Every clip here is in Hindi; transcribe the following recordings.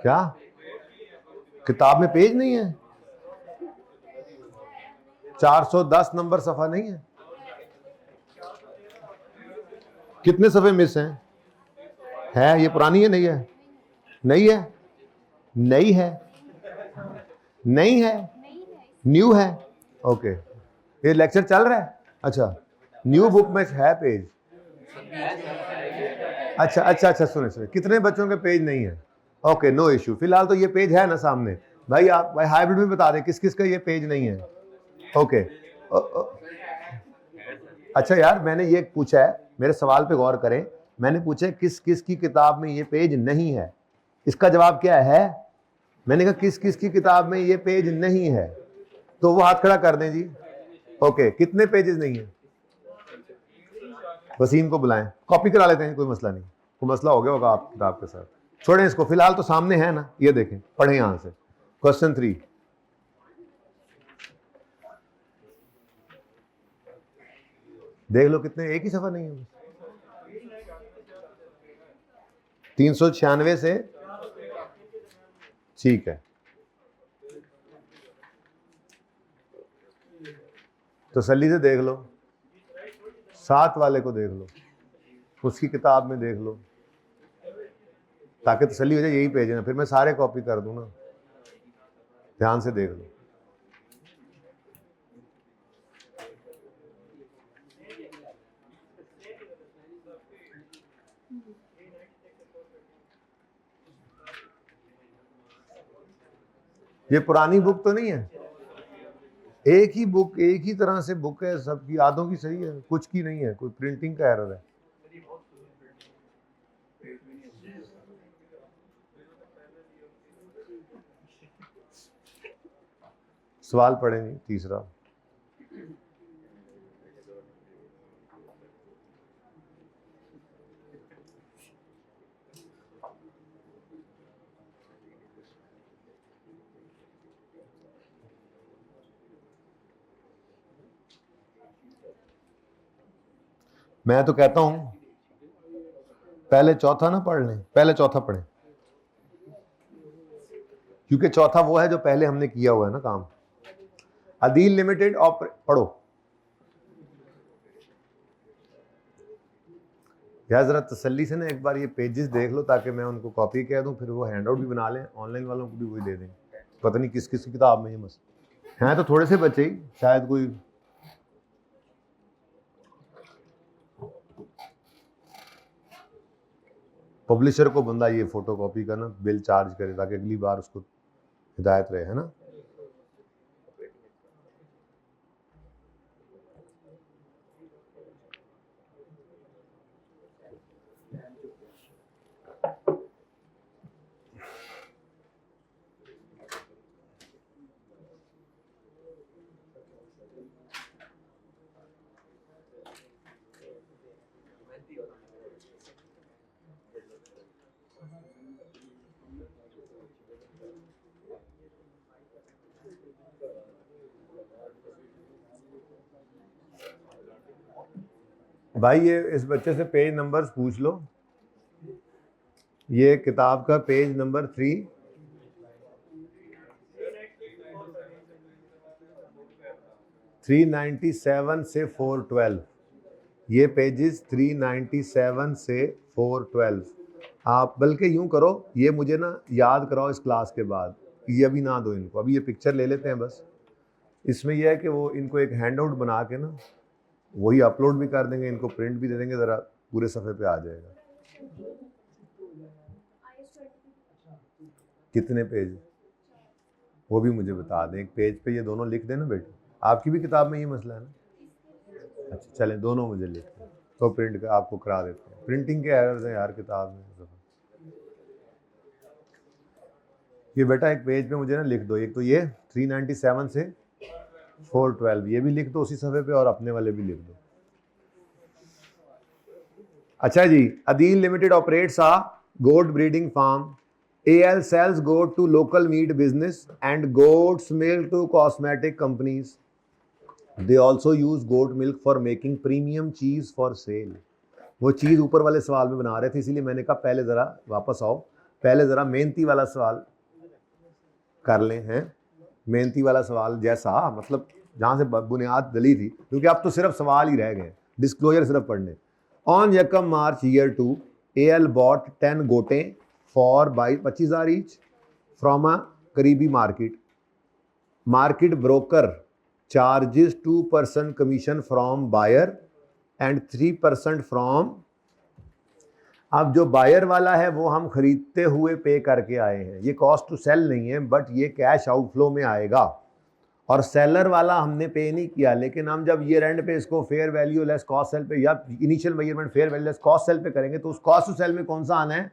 क्या किताब में पेज नहीं है? 410 नंबर सफा नहीं है? कितने सफे मिस हैं? है ये पुरानी है? नहीं है? नहीं है? नई है? नहीं है, न्यू है। ओके, ये लेक्चर चल रहा है। अच्छा, न्यू बुक में है पेज? अच्छा अच्छा अच्छा, सुने सुने, कितने बच्चों के पेज नहीं है? Okay, no issue. फिलहाल तो ये पेज है ना सामने। भाई आप भाई हाइब्रिड में बता दें किस किस का ये पेज नहीं है। ओके अच्छा यार, मैंने ये पूछा है, मेरे सवाल पे गौर करें। मैंने पूछा किस किस की किताब में ये पेज नहीं है। इसका जवाब क्या है? मैंने कहा किस किस की किताब में ये पेज नहीं है, तो वो हाथ खड़ा कर दें जी। ओके, कितने पेजेस नहीं है? वसीम को बुलाएं, कॉपी करा लेते हैं, कोई मसला नहीं। कोई मसला हो गया होगा आप किताब के साथ, छोड़ें इसको। फिलहाल तो सामने है ना, ये देखें, पढ़ें यहां से। क्वेश्चन 3, देख लो कितने, एक ही सफा नहीं है। 396 से, ठीक है। तसल्ली से देख लो, 7 वाले को देख लो, उसकी किताब में देख लो, ताकि तसल्ली हो जाए यही पेज है ना। फिर मैं सारे कॉपी कर दूं ना। ध्यान से देख लो। ये पुरानी बुक तो नहीं है? एक ही बुक, एक ही तरह से बुक है, सबकी यादों की सही है, कुछ की नहीं है, कोई प्रिंटिंग का एरर है। सवाल पढ़ेंगे तीसरा। मैं तो कहता हूं पहले चौथा ना पढ़ लें, पहले चौथा पढ़ें, क्योंकि चौथा वो है जो पहले हमने किया हुआ है ना काम। अदील लिमिटेड पढ़ो यार, जरा तसल्ली से ना एक बार ये पेजेस देख लो, ताकि मैं उनको कॉपी कह दूं, फिर वो हैंड आउट भी बना लें, ऑनलाइन वालों को भी वही दे दें। पता नहीं किस किस किताब में ये मसला हैं, तो थोड़े से बच्चे ही शायद कोई। पब्लिशर को बंदा ये फोटो कॉपी का ना बिल चार्ज करे, ताकि अगली बार उसको हिदायत रहे, है ना। भाई ये इस बच्चे से पेज नंबर्स पूछ लो। ये किताब का पेज नंबर 3, $397 से 412, ये पेजेस 397 से 412। आप बल्कि यूं करो, ये मुझे ना याद कराओ इस क्लास के बाद, ये अभी ना दो इनको, अभी ये पिक्चर ले लेते हैं बस। इसमें यह है कि वो इनको एक हैंड आउट बना के ना वही अपलोड भी कर देंगे, इनको प्रिंट भी दे देंगे, ज़रा पूरे सफ़े पे आ जाएगा। कितने पेज वो भी मुझे बता दें, एक पेज पे ये दोनों लिख देना बेटी। आपकी भी किताब में ये मसला है ना? अच्छा चलें, दोनों मुझे लिख दें तो प्रिंट का आपको करा देते हैं। प्रिंटिंग के एरर्स हैं यार किताब में। ये बेटा एक पेज पे मुझे ना लिख दो, एक तो ये 397 से 412, ये भी लिख दो उसी सफ़े पे, और अपने वाले भी लिख दो। अच्छा जी, Adeel limited operates a goat breeding farm. AL sells goat to local meat business and goat's milk to cosmetic companies. They also use goat milk for making premium cheese for sale. वो चीज़ ऊपर वाले सवाल में बना रहे थे, इसीलिए मैंने कहा पहले ज़रा वापस आओ, पहले ज़रा मेहनती वाला सवाल कर लें, हैं मेहनती वाला सवाल जैसा, मतलब जहाँ से बुनियाद डली थी, क्योंकि अब तो सिर्फ सवाल ही रह गए, डिस्क्लोजर सिर्फ पढ़ने। ऑन यकम मार्च ईयर 2 AL bought 10 गोटे for buy 25,000 each from a करीबी market. Market broker charges 2% commission from buyer and 3% from. अब जो बायर वाला है वो हम खरीदते हुए पे करके आए हैं, ये कॉस्ट टू सेल नहीं है, बट ये कैश आउटफ्लो में आएगा। और सेलर वाला हमने पे नहीं किया, लेकिन हम जब ईयर एंड पे इसको fair value less cost sell पे या initial measurement fair value less cost sell पे करेंगे, तो उस कॉस्ट टू सेल में कौन सा आना है?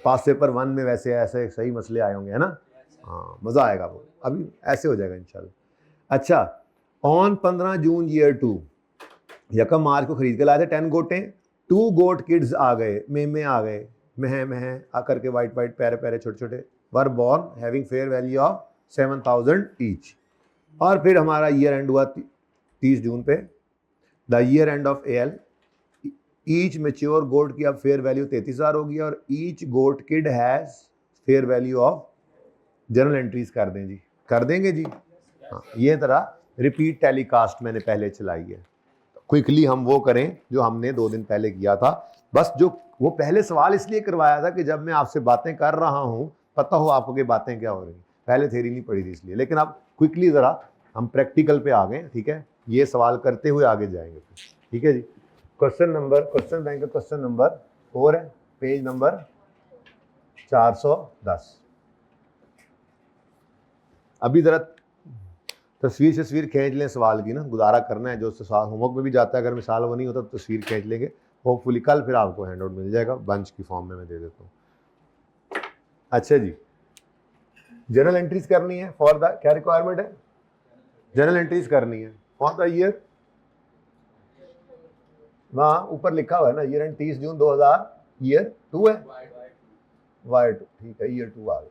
पास पेपर 1 में वैसे ऐसे सही मसले आए होंगे, है ना? हाँ, मज़ा आएगा वो, अभी ऐसे हो जाएगा इंशाल्लाह। अच्छा, ऑन 15 जून ईयर 2 यकम मार्च को खरीद के लाए थे 10 गोटे। 2 गोट किड्स आ गए, में आ गए, मह आकर के वाइट वाइट प्यारे प्यारे छोटे छोटे, were born having fair value of 7,000 each. और फिर हमारा ईयर एंड हुआ 30 जून पे, the year end of AL। Each mature goat की अब फेयर वैल्यू 33,000 होगी और each goat kid has fair value of, journal entries कर दें जी, कर देंगे जी। हाँ, ये तरह रिपीट टेलीकास्ट मैंने पहले चलाई है, क्विकली हम वो करें जो हमने 2 दिन पहले किया था। बस जो वो पहले सवाल इसलिए करवाया था कि जब मैं आपसे बातें कर रहा हूँ पता हो आपको कि बातें क्या हो रही, पहले थ्योरी नहीं पढ़ी थी इसलिए। लेकिन अब क्विकली ज़रा हम प्रैक्टिकल पे आ गए, ठीक है? ये सवाल करते हुए आगे जाएंगे, ठीक है जी। क्वेश्चन बैंक का क्वेश्चन नंबर 4 है, पेज नंबर 410। अभी ज़रा तस्वीर खींच लें सवाल की ना, गुजारा करना है, जो सवाल होमवर्क में भी जाता है, अगर मिसाल वो नहीं होता तो तस्वीर खींच लेंगे। होपफुली कल फिर आपको हैंड आउट मिल जाएगा, बंच की फॉर्म में मैं दे देता हूँ। अच्छा जी, जर्नल एंट्रीज करनी है फॉर द, क्या रिक्वायरमेंट है? जर्नल एंट्रीज करनी है फॉर द ईयर, वहाँ ऊपर लिखा हुआ है ना, ईयर एंड 30 जून 2000, ईयर 2 है, वाई 2, ठीक है, ईयर 2 आ गया।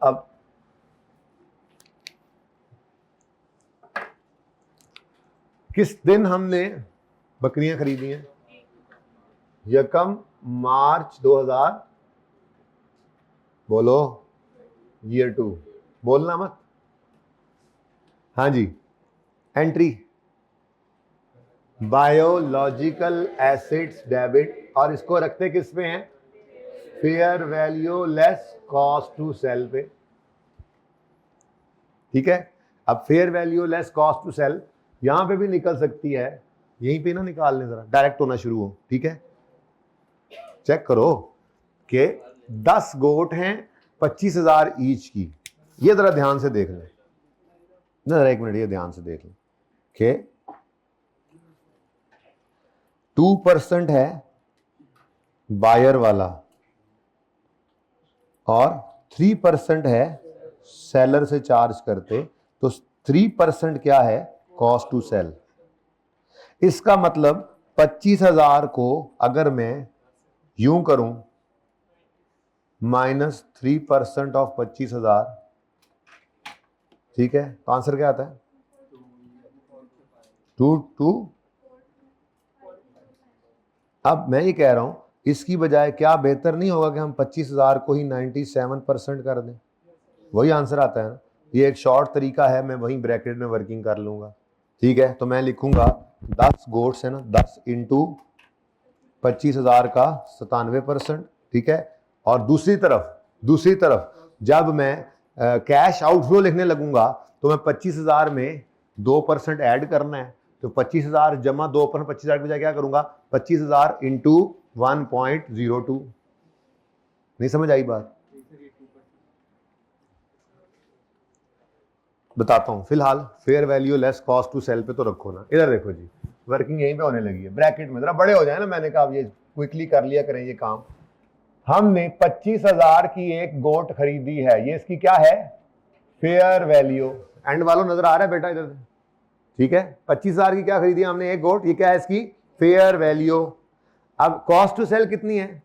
अब किस दिन हमने बकरियां खरीदी हैं? यकम मार्च 2000, बोलो, ईयर 2, बोलना मत। हाँ जी, एंट्री बायोलॉजिकल एसिड्स डेबिट, और इसको रखते किस पे हैं? Fair value less cost to sell पे, ठीक है? अब fair value less cost to sell यहां पे भी निकल सकती है, यहीं पे ना निकाल लें, जरा डायरेक्ट होना शुरू हो, ठीक है? चेक करो कि 10 गोट हैं 25,000 ईच की, ये जरा ध्यान से देख लें ना, जरा 1 मिनट ये ध्यान से देख लें कि 2% है बायर वाला और 3% है सेलर से चार्ज करते, तो 3% क्या है? Cost to sell. इसका मतलब 25,000 को अगर मैं यूं करूं -3% ऑफ 25,000, ठीक है, तो आंसर क्या आता है? 2। अब मैं ये कह रहा हूं, इसकी बजाय क्या बेहतर नहीं होगा कि हम 25,000 को ही 97% कर दें? वही आंसर आता है ना। ये एक शॉर्ट तरीका है, मैं वहीं ब्रैकेट में वर्किंग कर लूंगा, ठीक है? तो मैं लिखूंगा 10 गोट्स है ना, 10 इंटू 25,000 का 97%, ठीक है? और दूसरी तरफ जब मैं कैश आउटफ्लो लिखने लगूंगा तो मैं 25,000 में 2% ऐड करना है, तो 25,000 जमा 2%, 25,000 की बजाय क्या करूंगा? 25,000 इंटू 1.02। नहीं समझ आई बात? बताता हूं। फिलहाल fair value less cost to sell पे तो रखो ना, इधर देखो जी, वर्किंग यहीं पे होने लगी है, ब्रैकेट में जरा बड़े हो जाए ना, मैंने कहा ये क्विकली कर लिया करें ये काम। हमने 25,000 की एक गोट खरीदी है, ये इसकी क्या है? Fair value. एंड वालों नजर आ रहा है बेटा इधर, ठीक है? 25,000 की क्या खरीदी हमने? एक गोट, ये क्या है? इसकी फेयर वैल्यू। अब कॉस्ट टू सेल कितनी है?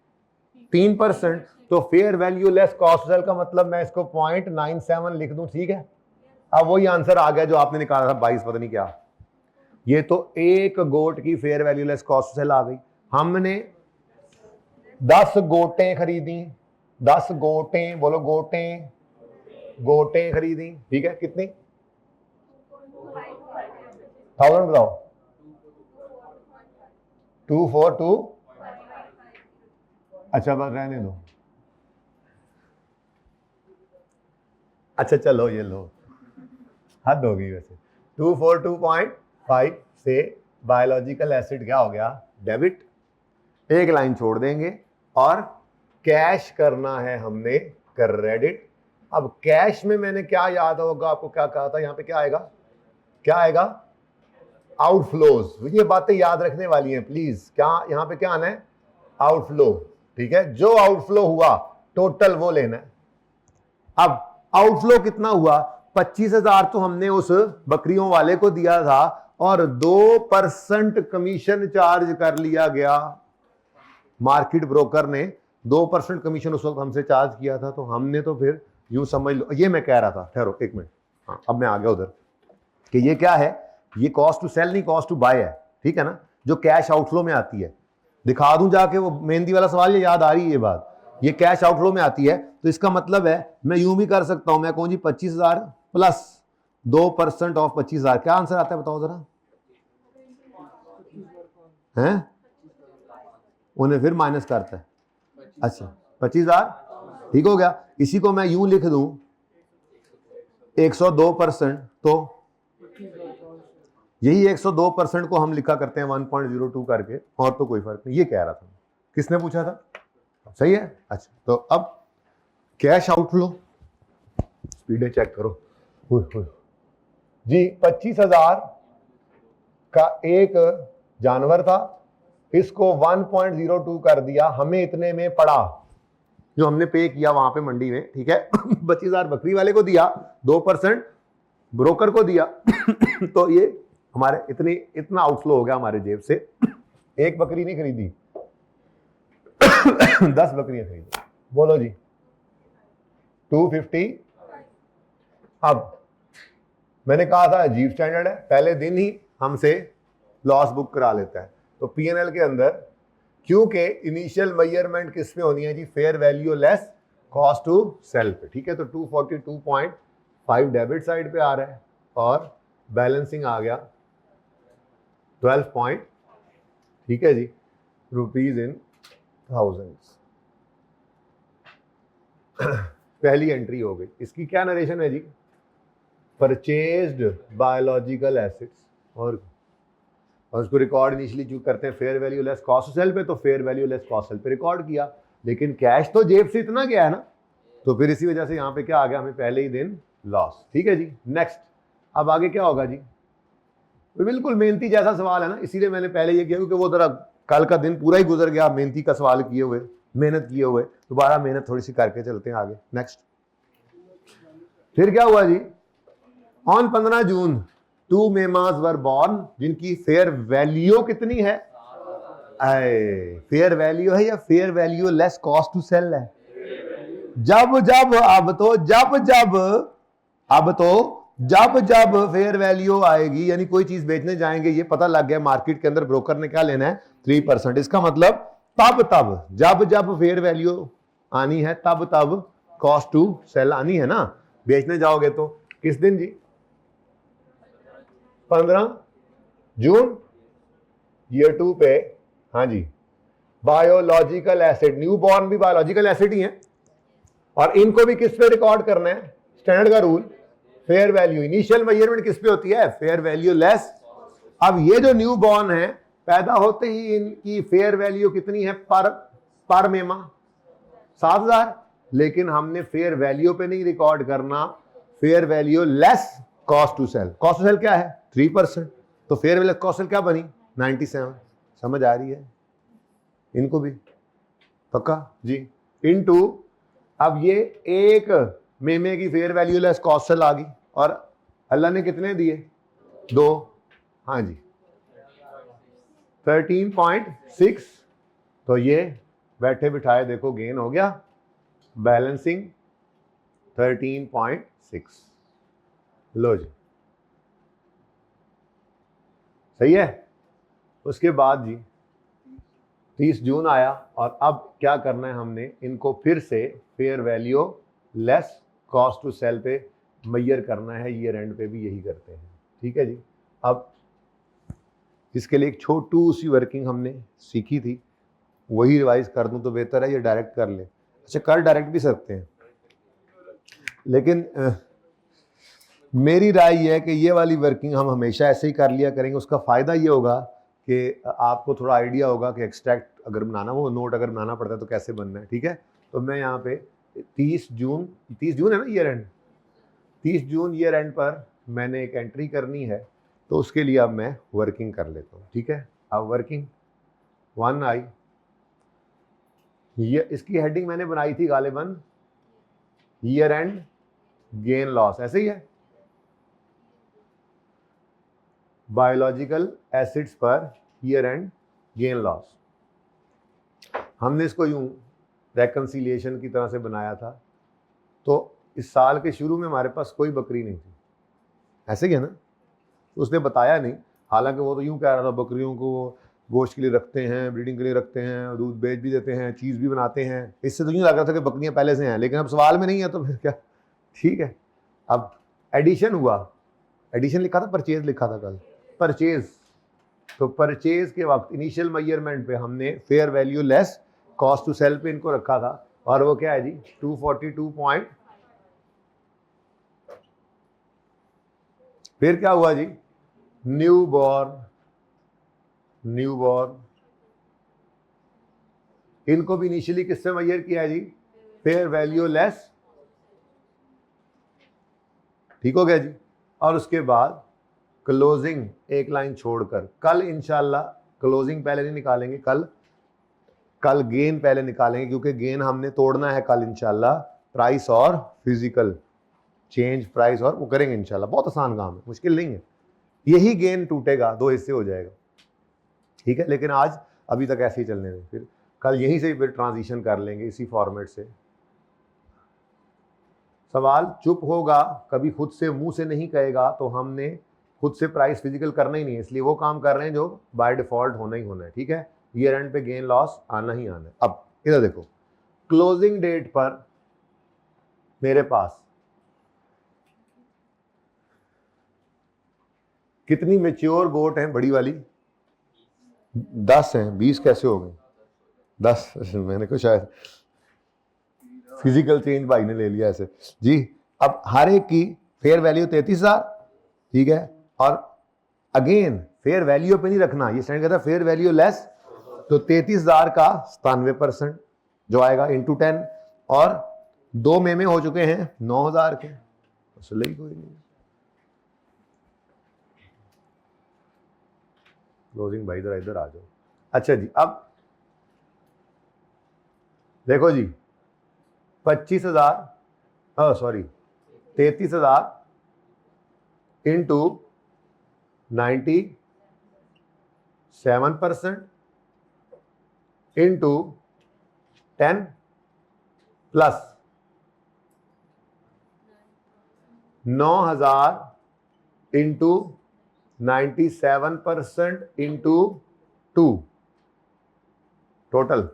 3%, तो fair value less cost to sell का मतलब मैं इसको 0.97 लिख दूं, ठीक है? अब वही आंसर आ गया जो आपने निकाला था 22 पता नहीं क्या, ये तो एक गोट की fair value less cost sell आ गई। हमने 10 गोटें खरीदी, 10 गोटें, बोलो गोटें, गोटें खरीदी, ठीक है, कितनी 1000 बताओ, 242, अच्छा बस रहने दो, अच्छा चलो ये लो, हद हो गई वैसे। 242.5 से बायोलॉजिकल एसिड क्या हो गया, डेबिट, एक लाइन छोड़ देंगे और कैश करना है हमने क्रेडिट। अब कैश में मैंने क्या याद होगा आपको, क्या कहा था, यहां पे क्या आएगा, क्या आएगा, आउटफ्लोज। ये बातें याद रखने वाली हैं प्लीज, क्या यहां पे क्या आना है, आउटफ्लो, ठीक है, जो आउटफ्लो हुआ टोटल वो लेना है। अब आउटफ्लो कितना हुआ, 25,000 तो हमने उस बकरियों वाले को दिया था और 2% कमीशन चार्ज कर लिया गया, मार्केट ब्रोकर ने 2% कमीशन उस वक्त हमसे चार्ज किया था, तो हमने तो फिर यूं समझ लो, ये मैं कह रहा था, ठहरो एक मिनट, हाँ अब मैं आ गया उधर, कि ये क्या है, ये कॉस्ट टू सेल नहीं कॉस्ट टू बाय है, ठीक है ना, जो कैश आउटफ्लो में आती है। दिखा दूं जाके वो मेहंदी वाला सवाल, ये याद आ रही है ये बात, ये कैश आउटफ्लो में आती है, तो इसका मतलब है मैं यूं भी कर सकता हूं, मैं कहूं जी 25,000 प्लस 2% ऑफ 25,000, क्या आंसर आता है बताओ जरा, हैं, उन्हें फिर माइनस करता है, अच्छा 25,000, ठीक हो गया। इसी को मैं यूं लिख दूं 102%, तो यही 102% को हम लिखा करते हैं 1.02 करके, और तो कोई फर्क नहीं, ये कह रहा था, किसने पूछा था, सही है। अच्छा तो अब कैश आउटफ्लो, स्पीडें चेक करो जी, 25,000 का एक जानवर था, इसको 1.02 कर दिया, हमें इतने में पड़ा, जो हमने पे किया वहां पे मंडी में, ठीक है 25,000 बकरी वाले को दिया, 2% ब्रोकर को दिया तो ये हमारे इतना आउटफ्लो हो गया हमारे जेब से, एक बकरी नहीं खरीदी 10 बकरियां खरीदी, बोलो जी 250। अब मैंने कहा था अजीब स्टैंडर्ड है, पहले दिन ही हमसे लॉस बुक करा लेता है, तो पीएनएल के अंदर क्योंकि इनिशियल मेजरमेंट किस पे होनी है जी, fair value less cost to sell पे, ठीक है, तो 242.5 डेबिट साइड पे आ रहा है और बैलेंसिंग आ गया 12 पॉइंट, ठीक है जी, रुपीज इन थाउजेंड्स। पहली एंट्री हो गई, इसकी क्या नरेशन है जी, परचेज्ड बायोलॉजिकल एसिड्स, और उसको रिकॉर्ड इनिशियली चूज करते हैं fair value less cost sell पे, तो fair value less cost sell पे रिकॉर्ड किया, लेकिन कैश तो जेब से इतना गया है ना, तो फिर इसी वजह से यहां पे क्या आ गया, हमें पहले ही दिन लॉस, ठीक है जी। नेक्स्ट, अब आगे क्या होगा जी, बिल्कुल मेहनती जैसा सवाल है ना, इसीलिए मैंने पहले ये किया, क्योंकि वो जरा कल का दिन पूरा ही गुजर गया मेहनती का सवाल किए हुए, मेहनत किए हुए, दोबारा मेहनत थोड़ी सी करके चलते हैं आगे। नेक्स्ट, फिर क्या हुआ जी, ऑन 15 जून 2 मेमास वर बॉर्न, जिनकी फेयर वैल्यू कितनी है, फेयर वैल्यू है या fair value less cost to sell है, जब जब फेयर वैल्यू आएगी, यानी कोई चीज बेचने जाएंगे, ये पता लग गया मार्केट के अंदर ब्रोकर ने क्या लेना है 3%, इसका मतलब जब फेयर वैल्यू आनी है, तब कॉस्ट टू सेल आनी है ना, बेचने जाओगे तो किस दिन जी, 15 जून ईयर 2 पे, हाँ जी, बायोलॉजिकल एसिड, न्यू बॉर्न भी बायोलॉजिकल एसिड ही है, और इनको भी किस पे रिकॉर्ड करना है, स्टैंडर्ड का rule, fair value, initial measurement किस पे होती है, फेयर वैल्यू लेस। अब ये जो न्यू बॉर्न है, पैदा होते ही इनकी फेयर वैल्यू कितनी है पर मेमा, 7,000, लेकिन हमने फेयर वैल्यू पे नहीं रिकॉर्ड करना, fair value less cost to sell, cost to sell क्या है 3%, तो फेयर वैल्यू कॉस्ट सेल क्या बनी 97, समझ आ रही है इनको भी, पक्का जी, इनटू, अब ये एक मेमे की fair value less cost sell आ गई, और अल्लाह ने कितने दिए 2, हाँ जी 13.6, तो ये बैठे बिठाए देखो गेन हो गया, बैलेंसिंग 13.6, लो जी सही है। उसके बाद जी 30 जून आया और अब क्या करना है, हमने इनको फिर से fair value less cost to sell पे मेजर करना है। ईयर एंड पे भी यही करते हैं, ठीक है जी। अब इसके लिए एक छोटू सी वर्किंग हमने सीखी थी, वही रिवाइज कर दूं तो बेहतर है, ये डायरेक्ट कर ले। अच्छा, कर डायरेक्ट भी सकते हैं, लेकिन मेरी राय ये है कि ये वाली वर्किंग हम हमेशा ऐसे ही कर लिया करेंगे। उसका फ़ायदा ये होगा कि आपको थोड़ा आइडिया होगा कि एक्सट्रैक्ट अगर बनाना, वो नोट अगर बनाना पड़ता है तो कैसे बनना है, ठीक है। तो मैं यहाँ पे 30 जून है ना year end, 30 June year and पर मैंने एक एंट्री करनी है, तो उसके लिए अब मैं वर्किंग कर लेता हूँ, ठीक है। अब वर्किंग 1 आई, ये इसकी हेडिंग मैंने बनाई थी गालिबन ईयर एंड गेन लॉस, ऐसे ही है, biological acids per year and gain loss. हमने इसको यूं रेकन्सिलिएशन की तरह से बनाया था। तो इस साल के शुरू में हमारे पास कोई बकरी नहीं थी, ऐसे ही है ना, तो उसने बताया नहीं। हालांकि वो तो यूं कह रहा था बकरियों को गोश्त के लिए रखते हैं, ब्रीडिंग के लिए रखते हैं, दूध बेच भी देते हैं, चीज़ भी बनाते हैं। इससे तो यूँ लग रहा था कि बकरियाँ पहले से हैं, लेकिन अब सवाल में नहीं है तो फिर क्या, ठीक है। अब एडिशन हुआ, एडिशन लिखा था, परचेज लिखा था कल, परचेज। तो परचेज के वक्त इनिशियल मेजरमेंट पे हमने fair value less cost to sell पे इनको रखा था, और वो क्या है जी 242 फिर क्या हुआ जी, न्यू बॉर्न इनको भी इनिशियली किससे मेजर किया है जी, फेयर वैल्यू लेस, ठीक हो गया जी। और उसके बाद क्लोजिंग एक लाइन छोड़कर, कल इंशाल्लाह क्लोजिंग पहले नहीं निकालेंगे, कल गेन पहले निकालेंगे, क्योंकि गेन हमने तोड़ना है कल इंशाल्लाह, प्राइस और फिजिकल चेंज प्राइस, और वो करेंगे इंशाल्लाह। बहुत आसान काम है, मुश्किल नहीं है, यही गेन टूटेगा, 2 हिस्से हो जाएगा, ठीक है। लेकिन आज अभी तक ऐसे ही चलने दें, फिर कल यहीं से फिर ट्रांजिशन कर लेंगे इसी फॉर्मेट से। सवाल चुप होगा, कभी खुद से मुंह से नहीं कहेगा, तो हमने खुद से प्राइस फिजिकल करना ही नहीं है, इसलिए वो काम कर रहे हैं जो बाय डिफॉल्ट होना ही होना है, ठीक है। ईयर एंड पे गेन लॉस आना ही आना है। अब इधर देखो, क्लोजिंग डेट पर मेरे पास कितनी मेच्योर गोट हैं, बड़ी वाली 10 हैं, 20 कैसे हो गए 10 मैंने कुछ शायद फिजिकल चेंज भाई ने ले लिया ऐसे जी। अब हर एक की फेयर वैल्यू 33,000, ठीक है। और अगेन फेयर वैल्यू पे नहीं रखना, ये स्टैंड कहता है फेयर वैल्यू लेस, तो 33,000 का 97% जो आएगा इंटू 10, और 2 में हो चुके हैं 9,000 के, असले ही कोई नहीं। क्लोजिंग भाई इधर आ जाओ। अच्छा जी, अब देखो जी 25,000 sorry 33,000 into 97% into 10 plus 9,000 into 97% into 2, total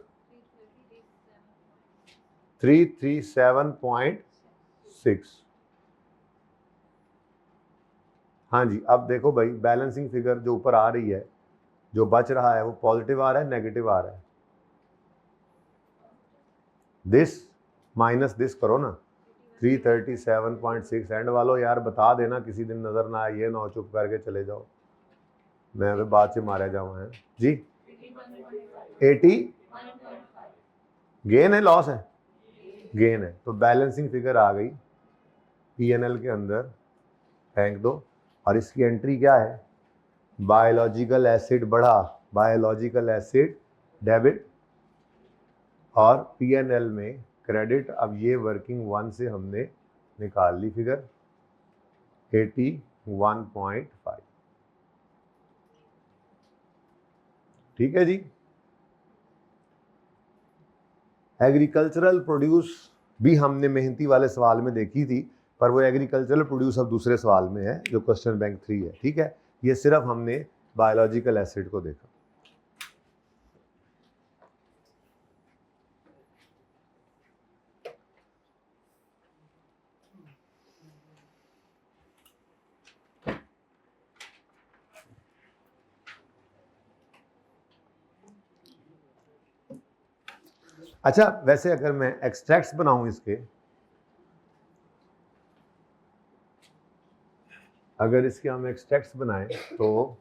337.6। हाँ जी, अब देखो भाई बैलेंसिंग फिगर जो ऊपर आ रही है, जो बच रहा है वो पॉजिटिव आ रहा है, नेगेटिव आ रहा है, दिस माइनस दिस करो ना, 337.6। एंड वालों यार बता देना, किसी दिन नजर ना आए, ये ना चुप करके चले जाओ, मैं अभी बाद से मारा जाऊँ है जी। 80 गेन है, लॉस है, गेन है, तो बैलेंसिंग फिगर आ गई पीएनएल के अंदर, फेंक दो। और इसकी एंट्री क्या है, बायोलॉजिकल एसिड बढ़ा, बायोलॉजिकल एसिड डेबिट, और पीएनएल में क्रेडिट। अब ये वर्किंग 1 से हमने निकाल ली फिगर 81.5, ठीक है जी। एग्रीकल्चरल प्रोड्यूस भी हमने मेहनती वाले सवाल में देखी थी, पर वो एग्रीकल्चरल प्रोड्यूस अब दूसरे सवाल में है जो क्वेश्चन बैंक 3 है, ठीक है। ये सिर्फ हमने बायोलॉजिकल एसिड को देखा। अच्छा वैसे अगर मैं एक्सट्रैक्ट्स बनाऊं इसके, अगर इसके हम एक्सट्रैक्ट्स बनाएं तो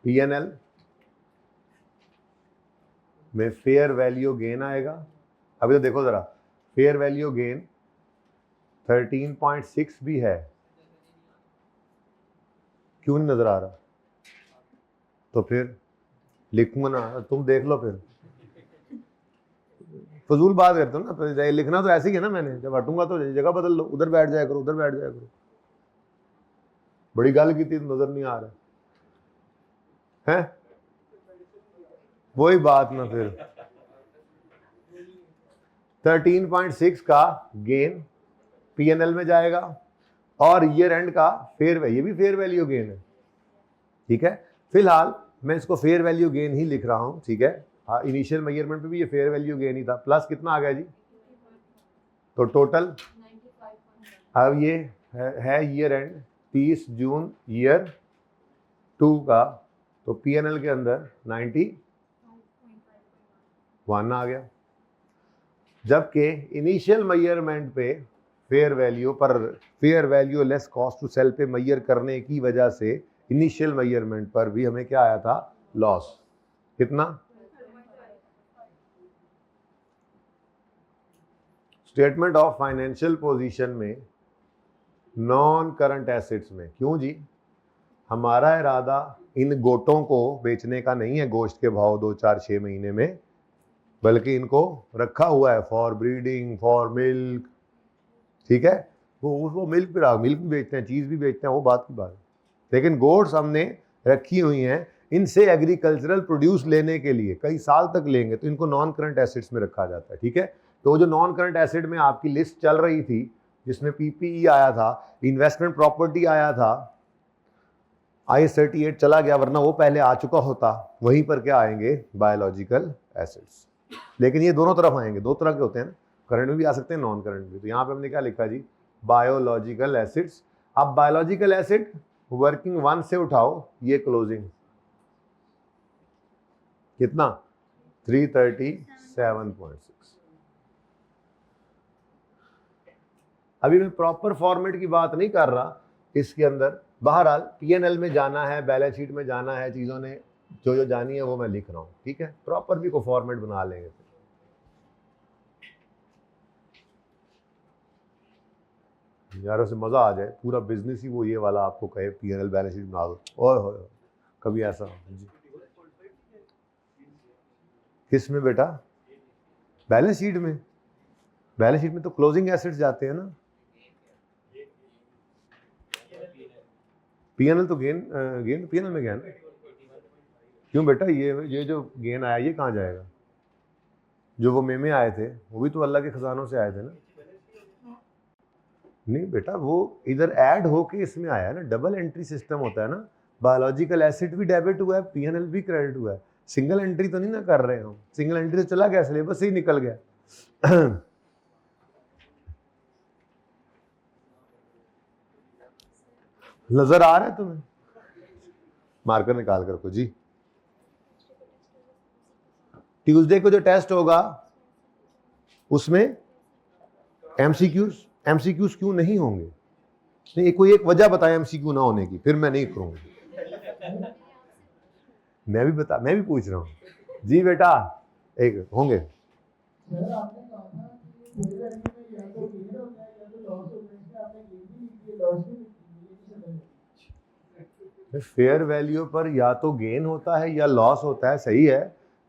पीएनएल में फेयर वैल्यू गेन आएगा। अभी तो देखो जरा, फेयर वैल्यू गेन 13.6 भी है, क्यों नहीं नजर आ रहा? तो फिर लिखूंगा ना, तुम देख लो फिर। फजूल बात करते हो ना, तो लिखना तो ऐसे ही है ना, मैंने जब हटूंगा तो जगह बदल लो, उधर बैठ जाया करो, उधर बैठ जाया करो। बड़ी गल की थी, नजर नहीं आ रहा है, वही बात ना फिर। 13.6 का गेन पीएनएल में जाएगा और ईयर एंड का फेयर, ये भी फेयर वैल्यू गेन है, ठीक है। फिलहाल मैं इसको फेयर वैल्यू गेन ही लिख रहा हूं, ठीक है। हाँ, इनिशियल मेजरमेंट पे भी ये फेयर वैल्यू गेन ही था, प्लस कितना आ गया जी? तो टोटल अब ये है ईयर एंड 30 जून ईयर 2 का, तो पीएनएल के अंदर 91 आ गया। जबकि इनिशियल मेजरमेंट पे फेयर वैल्यू पर, fair value less cost to sell पे मेजर करने की वजह से इनिशियल मेजरमेंट पर भी हमें क्या आया था? लॉस। कितना? स्टेटमेंट ऑफ फाइनेंशियल पोजीशन में नॉन करंट एसेट्स में, क्यों जी? हमारा इरादा इन गोटों को बेचने का नहीं है गोश्त के भाव 2-4-6 महीने में, बल्कि इनको रखा हुआ है फॉर ब्रीडिंग, फॉर मिल्क, ठीक है। वो मिल्क भी बेचते हैं, चीज़ भी बेचते हैं, वो बात की बात है। लेकिन गोट्स हमने रखी हुई हैं, इनसे एग्रीकल्चरल प्रोड्यूस लेने के लिए कई साल तक लेंगे, तो इनको नॉन करंट एसेट्स में रखा जाता है, ठीक है। तो जो नॉन करंट एसेट में आपकी लिस्ट चल रही थी, जिसमें पीपीई आया था, इन्वेस्टमेंट प्रॉपर्टी आया था, IAS 38 चला गया, वरना वो पहले आ चुका होता। वहीं पर क्या आएंगे? Biological assets. लेकिन ये दोनों तरफ आएंगे, दो तरह के होते हैं ना, करंट में भी आ सकते हैं, नॉन करंट भी। तो यहाँ पे हमने क्या लिखा जी? Biological acids. अब बायोलॉजिकल एसिड वर्किंग 1 से उठाओ, ये क्लोजिंग कितना? 337.6। अभी मैं प्रॉपर फॉर्मेट की बात नहीं कर रहा इसके अंदर, बहरहाल पीएनएल में जाना है, बैलेंस शीट में जाना है, चीज़ों ने जो जानी है वो मैं लिख रहा हूँ, ठीक है। प्रॉपर भी को फॉर्मेट बना लेंगे। यार उसे मज़ा आ जाए, पूरा बिजनेस ही वो ये वाला आपको कहे पीएनएल बैलेंस शीट बना दो, ओए कभी ऐसा जी। किस में बेटा? बैलेंस शीट में। बैलेंस शीट में तो क्लोजिंग एसेट्स जाते हैं ना, पीएनएल तो गेन पीएनएल में गया ना। क्यों बेटा? ये जो गेन आया ये कहाँ जाएगा? जो वो में आए थे वो भी तो अल्लाह के खजानों से आए थे ना। नहीं बेटा, वो इधर ऐड होके इसमें आया है ना, डबल एंट्री सिस्टम होता है ना। बायोलॉजिकल एसिड भी डेबिट हुआ है, पीएनएल भी क्रेडिट हुआ है। सिंगल एंट्री तो नहीं ना कर रहे हम, सिंगल एंट्री से चला गया, सिलेबस से ही निकल गया। नजर आ रहा है तुम्हें? मार्कर निकाल कर को जी। ट्यूसडे को जो टेस्ट होगा उसमें एमसीक्यूज क्यों नहीं होंगे? नहीं, कोई एक वजह बताए एमसीक्यू ना होने की, फिर मैं नहीं करूंगा। मैं भी पूछ रहा हूँ जी बेटा, एक होंगे। फेयर वैल्यू पर या तो गेन होता है या लॉस होता है, सही है।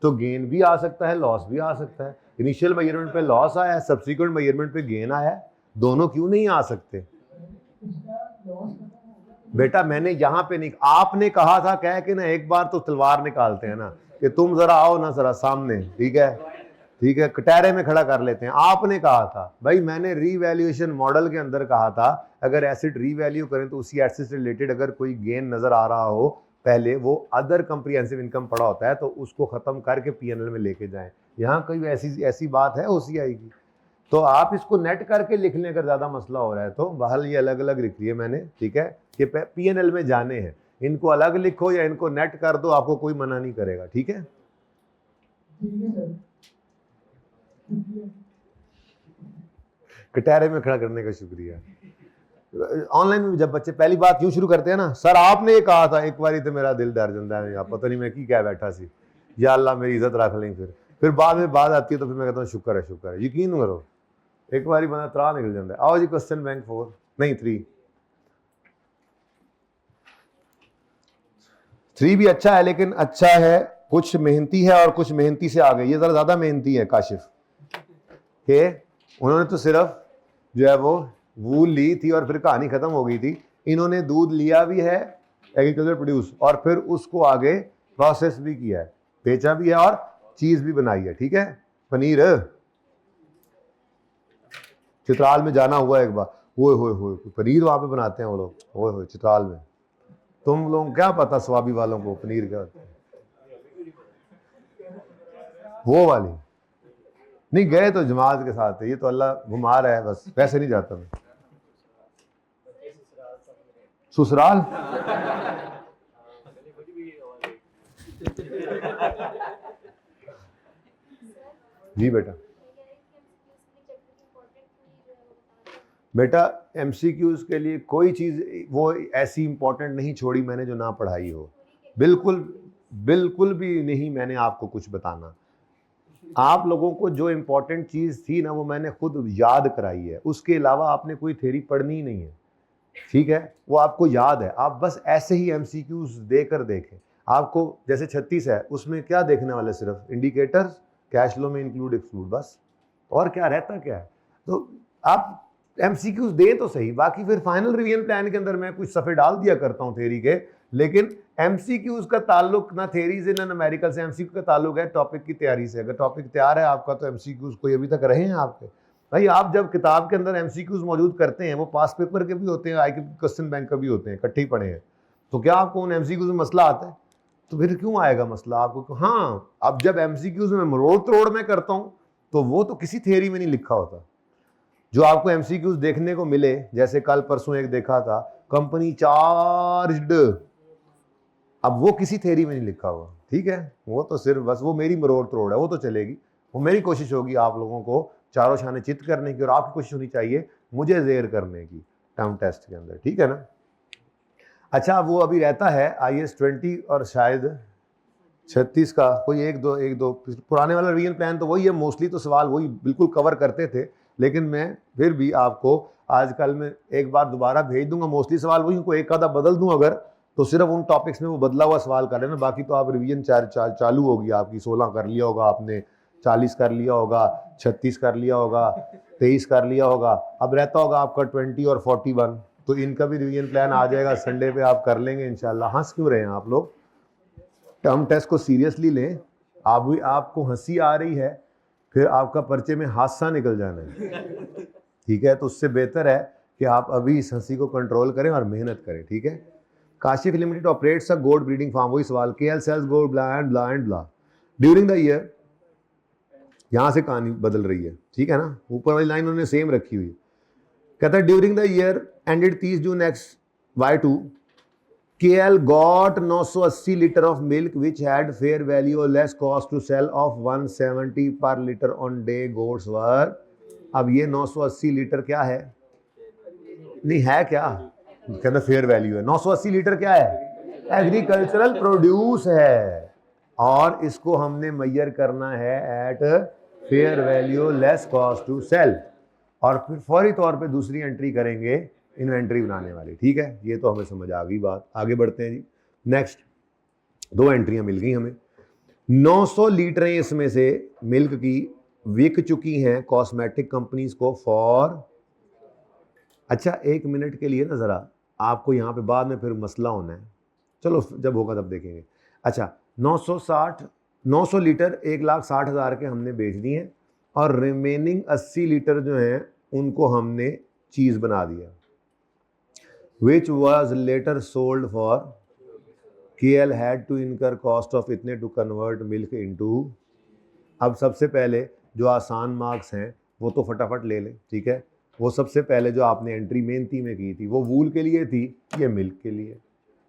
तो गेन भी आ सकता है, लॉस भी आ सकता है। इनिशियल मेजरमेंट पे लॉस आया है, सब्सिक्वेंट मेजरमेंट पे गेन आया है, दोनों क्यों नहीं आ सकते? बेटा मैंने यहाँ पे नहीं, आपने कहा था कह के ना, एक बार तो तलवार निकालते हैं ना कि तुम जरा आओ ना जरा सामने, ठीक है, ठीक है, कटहरे में खड़ा कर लेते हैं। आपने कहा था भाई, मैंने रीवैल्यूएशन मॉडल के अंदर कहा था अगर एसेट रीवैल्यू करें तो उसी एसेट से रिलेटेड अगर कोई गेन नजर आ रहा हो, पहले वो अदर कंप्रिहेंसिव इनकम पड़ा होता है, तो उसको खत्म करके पीएनएल में लेके जाएं। यहाँ कोई ऐसी बात है ओसीआई की? तो आप इसको नेट करके लिख लें अगर ज्यादा मसला हो रहा है तो। बहरहाल ये अलग अलग लिख लिया मैंने, ठीक है, कि पीएनएल में जाने हैं। इनको अलग लिखो या इनको नेट कर दो, आपको कोई मना नहीं करेगा, ठीक है। कटहरे में खड़ा करने का शुक्रिया। ऑनलाइन में जब बच्चे पहली बात क्यों शुरू करते हैं ना, सर आपने ये कहा था, एक बार तो मेरा दिल डर जाता है, पता नहीं मैं की क्या बैठा सी, या अल्लाह मेरी इज्जत रख लें। फिर बाद में बात आती है तो फिर मैं कहता हूँ शुक्र है, यकीन करो एक बार बंदा त्रा निकल जाता है। आओ जी क्वेश्चन बैंक 4 नहीं 3 भी अच्छा है, लेकिन अच्छा है कुछ मेहनती है और कुछ मेहनती से आ गए। ये जरा ज्यादा मेहनती है काशिफ के, उन्होंने तो सिर्फ जो है वो वूल ली थी और फिर कहानी खत्म हो गई थी। इन्होंने दूध लिया भी है एग्रीकल्चर प्रोड्यूस और फिर उसको आगे प्रोसेस भी किया है, बेचा भी है और चीज भी बनाई है। ठीक है, पनीर चित्राल में जाना हुआ एक बार, हो पनीर वहां पे बनाते हैं वो लोग, हो चित्राल में। तुम लोग क्या पता स्वाबी वालों को पनीर क्या होता है, वो वाली नहीं गए तो जमात के साथ है, ये तो अल्लाह घुमा रहा है बस, वैसे नहीं जाता मैं। ससुराल जी बेटा, बेटा एमसीक्यूज के लिए कोई चीज वो ऐसी इंपॉर्टेंट नहीं छोड़ी मैंने जो ना पढ़ाई हो, बिल्कुल भी नहीं। मैंने आपको कुछ बताना, आप लोगों को जो इंपॉर्टेंट चीज थी ना वो मैंने खुद याद कराई है, उसके अलावा आपने कोई थ्योरी पढ़नी ही नहीं है। ठीक है, वो आपको याद है, आप बस ऐसे ही एमसीक्यूज देकर देखें। आपको जैसे 36 है, उसमें क्या देखने वाले, सिर्फ इंडिकेटर्स, कैश फ्लो में इंक्लूड एक्सक्लूड, बस, और क्या रहता क्या है। तो आप एमसीक्यूज दें तो सही, बाकी फिर फाइनल रिवीजन प्लान के अंदर मैं कुछ सफ़े डाल दिया करता हूँ थ्योरी के, लेकिन एमसीक्यूज का ताल्लुक ना थ्योरी से ना न्यूमेरिकल से, एमसीक्यू का ताल्लुक है टॉपिक की तैयारी से। अगर टॉपिक तैयार है आपका तो एमसीक्यूज कोई अभी तक रहे हैं आपके भाई। आप जब किताब के अंदर एमसीक्यूज मौजूद करते हैं, वो पास पेपर के भी होते हैं, आई क्वेश्चन बैंक का भी होते हैं, इकट्ठे ही पढ़े हैं, तो क्या आपको उन एमसीक्यूज में मसला आता है? तो फिर क्यों आएगा मसला आपको? हाँ, अब जब एमसीक्यूज में मरोड़ तोड़ में करता हूं तो वो तो किसी थ्योरी में नहीं लिखा होता। जो आपको एमसीक्यूज देखने को मिले, जैसे कल परसों एक देखा था, कंपनी चार्ज्ड, अब वो किसी थ्योरी में नहीं लिखा हुआ। ठीक है, वो तो सिर्फ बस वो मेरी मरोड़ तोड़ है, वो तो चलेगी। वो मेरी कोशिश होगी आप लोगों को चारों शाने चित करने की, और आपकी कोशिश होनी चाहिए मुझे जेर करने की टर्म टेस्ट के अंदर। ठीक है ना? अच्छा, वो अभी रहता है IAS 20 और शायद 36 का कोई एक दो पुराने वाला रिवीजन प्लान तो वही है मोस्टली, तो सवाल वही बिल्कुल कवर करते थे, लेकिन मैं फिर भी आपको आजकल में एक बार दोबारा भेज दूंगा। मोस्टली सवाल वही, उनको एक आधा बदल दूं अगर, तो सिर्फ उन टॉपिक्स में वो बदला हुआ सवाल कर लेना, बाकी तो आप रिवीजन चालू होगी आपकी। 16 कर लिया होगा आपने, 40 कर लिया होगा, 36 कर लिया होगा, 23 कर लिया होगा, अब रहता होगा आपका 20 और 41, तो इनका भी रिवीजन प्लान आ जाएगा संडे पे, आप कर लेंगे इंशाल्लाह। हंस क्यों रहे हैं आप लोग? टर्म टेस्ट को सीरियसली लें। आप भी, आपको हंसी आ रही है, फिर आपका पर्चे में हादसा निकल जाना है। ठीक है, तो उससे बेहतर है कि आप अभी इस हंसी को कंट्रोल करें और मेहनत करें। ठीक है, Kashif limited operates a goat breeding farm, वही सवाल, KL sells goat blah and blah and blah during the year. यहां से कहानी बदल रही है, ठीक है ना, ऊपर वाली लाइन उन्होंने सेम रखी हुई। कहता है during the year ended 30 June X Y2 KL got 980 litre of milk which had fair value और less cost to sell of 170 per litre on the goats were. अब ये 980 लीटर क्या है? नहीं है क्या? कहता फेयर वैल्यू है। 980 लीटर क्या है? एग्रीकल्चरल प्रोड्यूस है, और इसको हमने मैयर करना है at fair value less cost to sell, और फिर फौरी तौर पे दूसरी एंट्री करेंगे इन्वेंट्री बनाने वाली। ठीक है, ये तो हमें समझ आ गई बात। आगे बढ़ते हैं जी। नेक्स्ट 2 एंट्रियां मिल गई हमें। 900 लीटर इसमें से मिल्क की बिक चुकी हैं कॉस्मेटिक कंपनीज को फॉर, अच्छा 1 मिनट के लिए ना जरा, आपको यहाँ पे बाद में फिर मसला होना है, चलो जब होगा तब देखेंगे। अच्छा 900 लीटर 1,60,000 के हमने बेच दिए हैं, और रिमेनिंग 80 लीटर जो हैं उनको हमने चीज़ बना दिया, which was later sold for KL had to incur cost of इतने टू कन्वर्ट मिल्क इनटू। अब सबसे पहले जो आसान मार्क्स हैं वो तो फटाफट ले लें। ठीक है, वो सबसे पहले जो आपने एंट्री मेहनती में की थी वो वूल के लिए थी, ये मिल्क के लिए।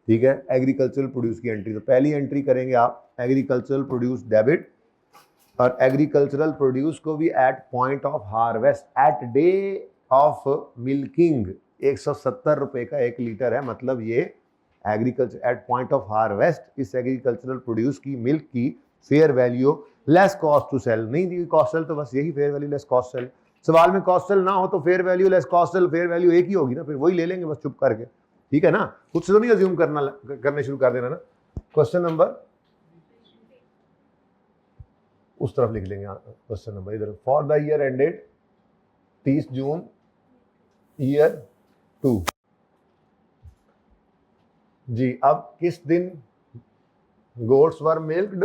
ठीक है, एग्रीकल्चरल प्रोड्यूस की एंट्री, तो पहली एंट्री करेंगे आप एग्रीकल्चरल प्रोड्यूस डेबिट, और एग्रीकल्चरल प्रोड्यूस को भी at point of harvest at day of milking 170 रुपये का 1 लीटर है। मतलब ये agriculture at point of harvest इस एग्रीकल्चरल प्रोड्यूस की मिल्क की fair value less cost to sell नहीं दी। कॉस्ट सेल तो बस यही fair value less cost sell. सवाल में कॉस्ट सेल ना हो तो fair value less cost sell fair value एक ही होगी ना, फिर वही ले लेंगे बस चुप करके, ठीक है ना। खुद से तो नहीं अज्यूम करने शुरू कर देना ना। क्वेश्चन नंबर उस तरफ लिख लेंगे, क्वेश्चन नंबर इधर। For the year ended 30 June year 2 जी। अब किस दिन goats were milked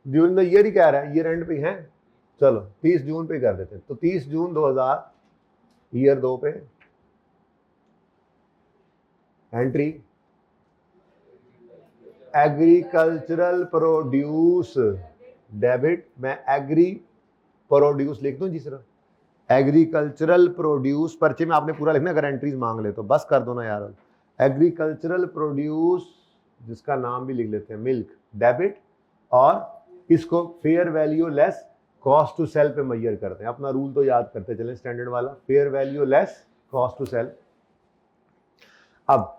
during the year ही कह रहा है, ईयर एंड पे है। चलो 30 जून पे कर देते हैं। तो 30 जून 2000 ईयर 2 पे एंट्री एग्रीकल्चरल प्रोड्यूस डेबिट। मैं एग्री प्रोड्यूस लिख दूं जी सिर्फ एग्रीकल्चरल प्रोड्यूस। पर्चे में आपने पूरा लिखना, अगर एंट्रीज मांग ले तो बस कर दो ना यार। एग्रीकल्चरल प्रोड्यूस जिसका नाम भी लिख लेते हैं मिल्क डेबिट, और इसको fair value less cost to sell पे मेजर करते हैं। अपना रूल तो याद करते चलें स्टैंडर्ड वाला, fair value less cost to sell. अब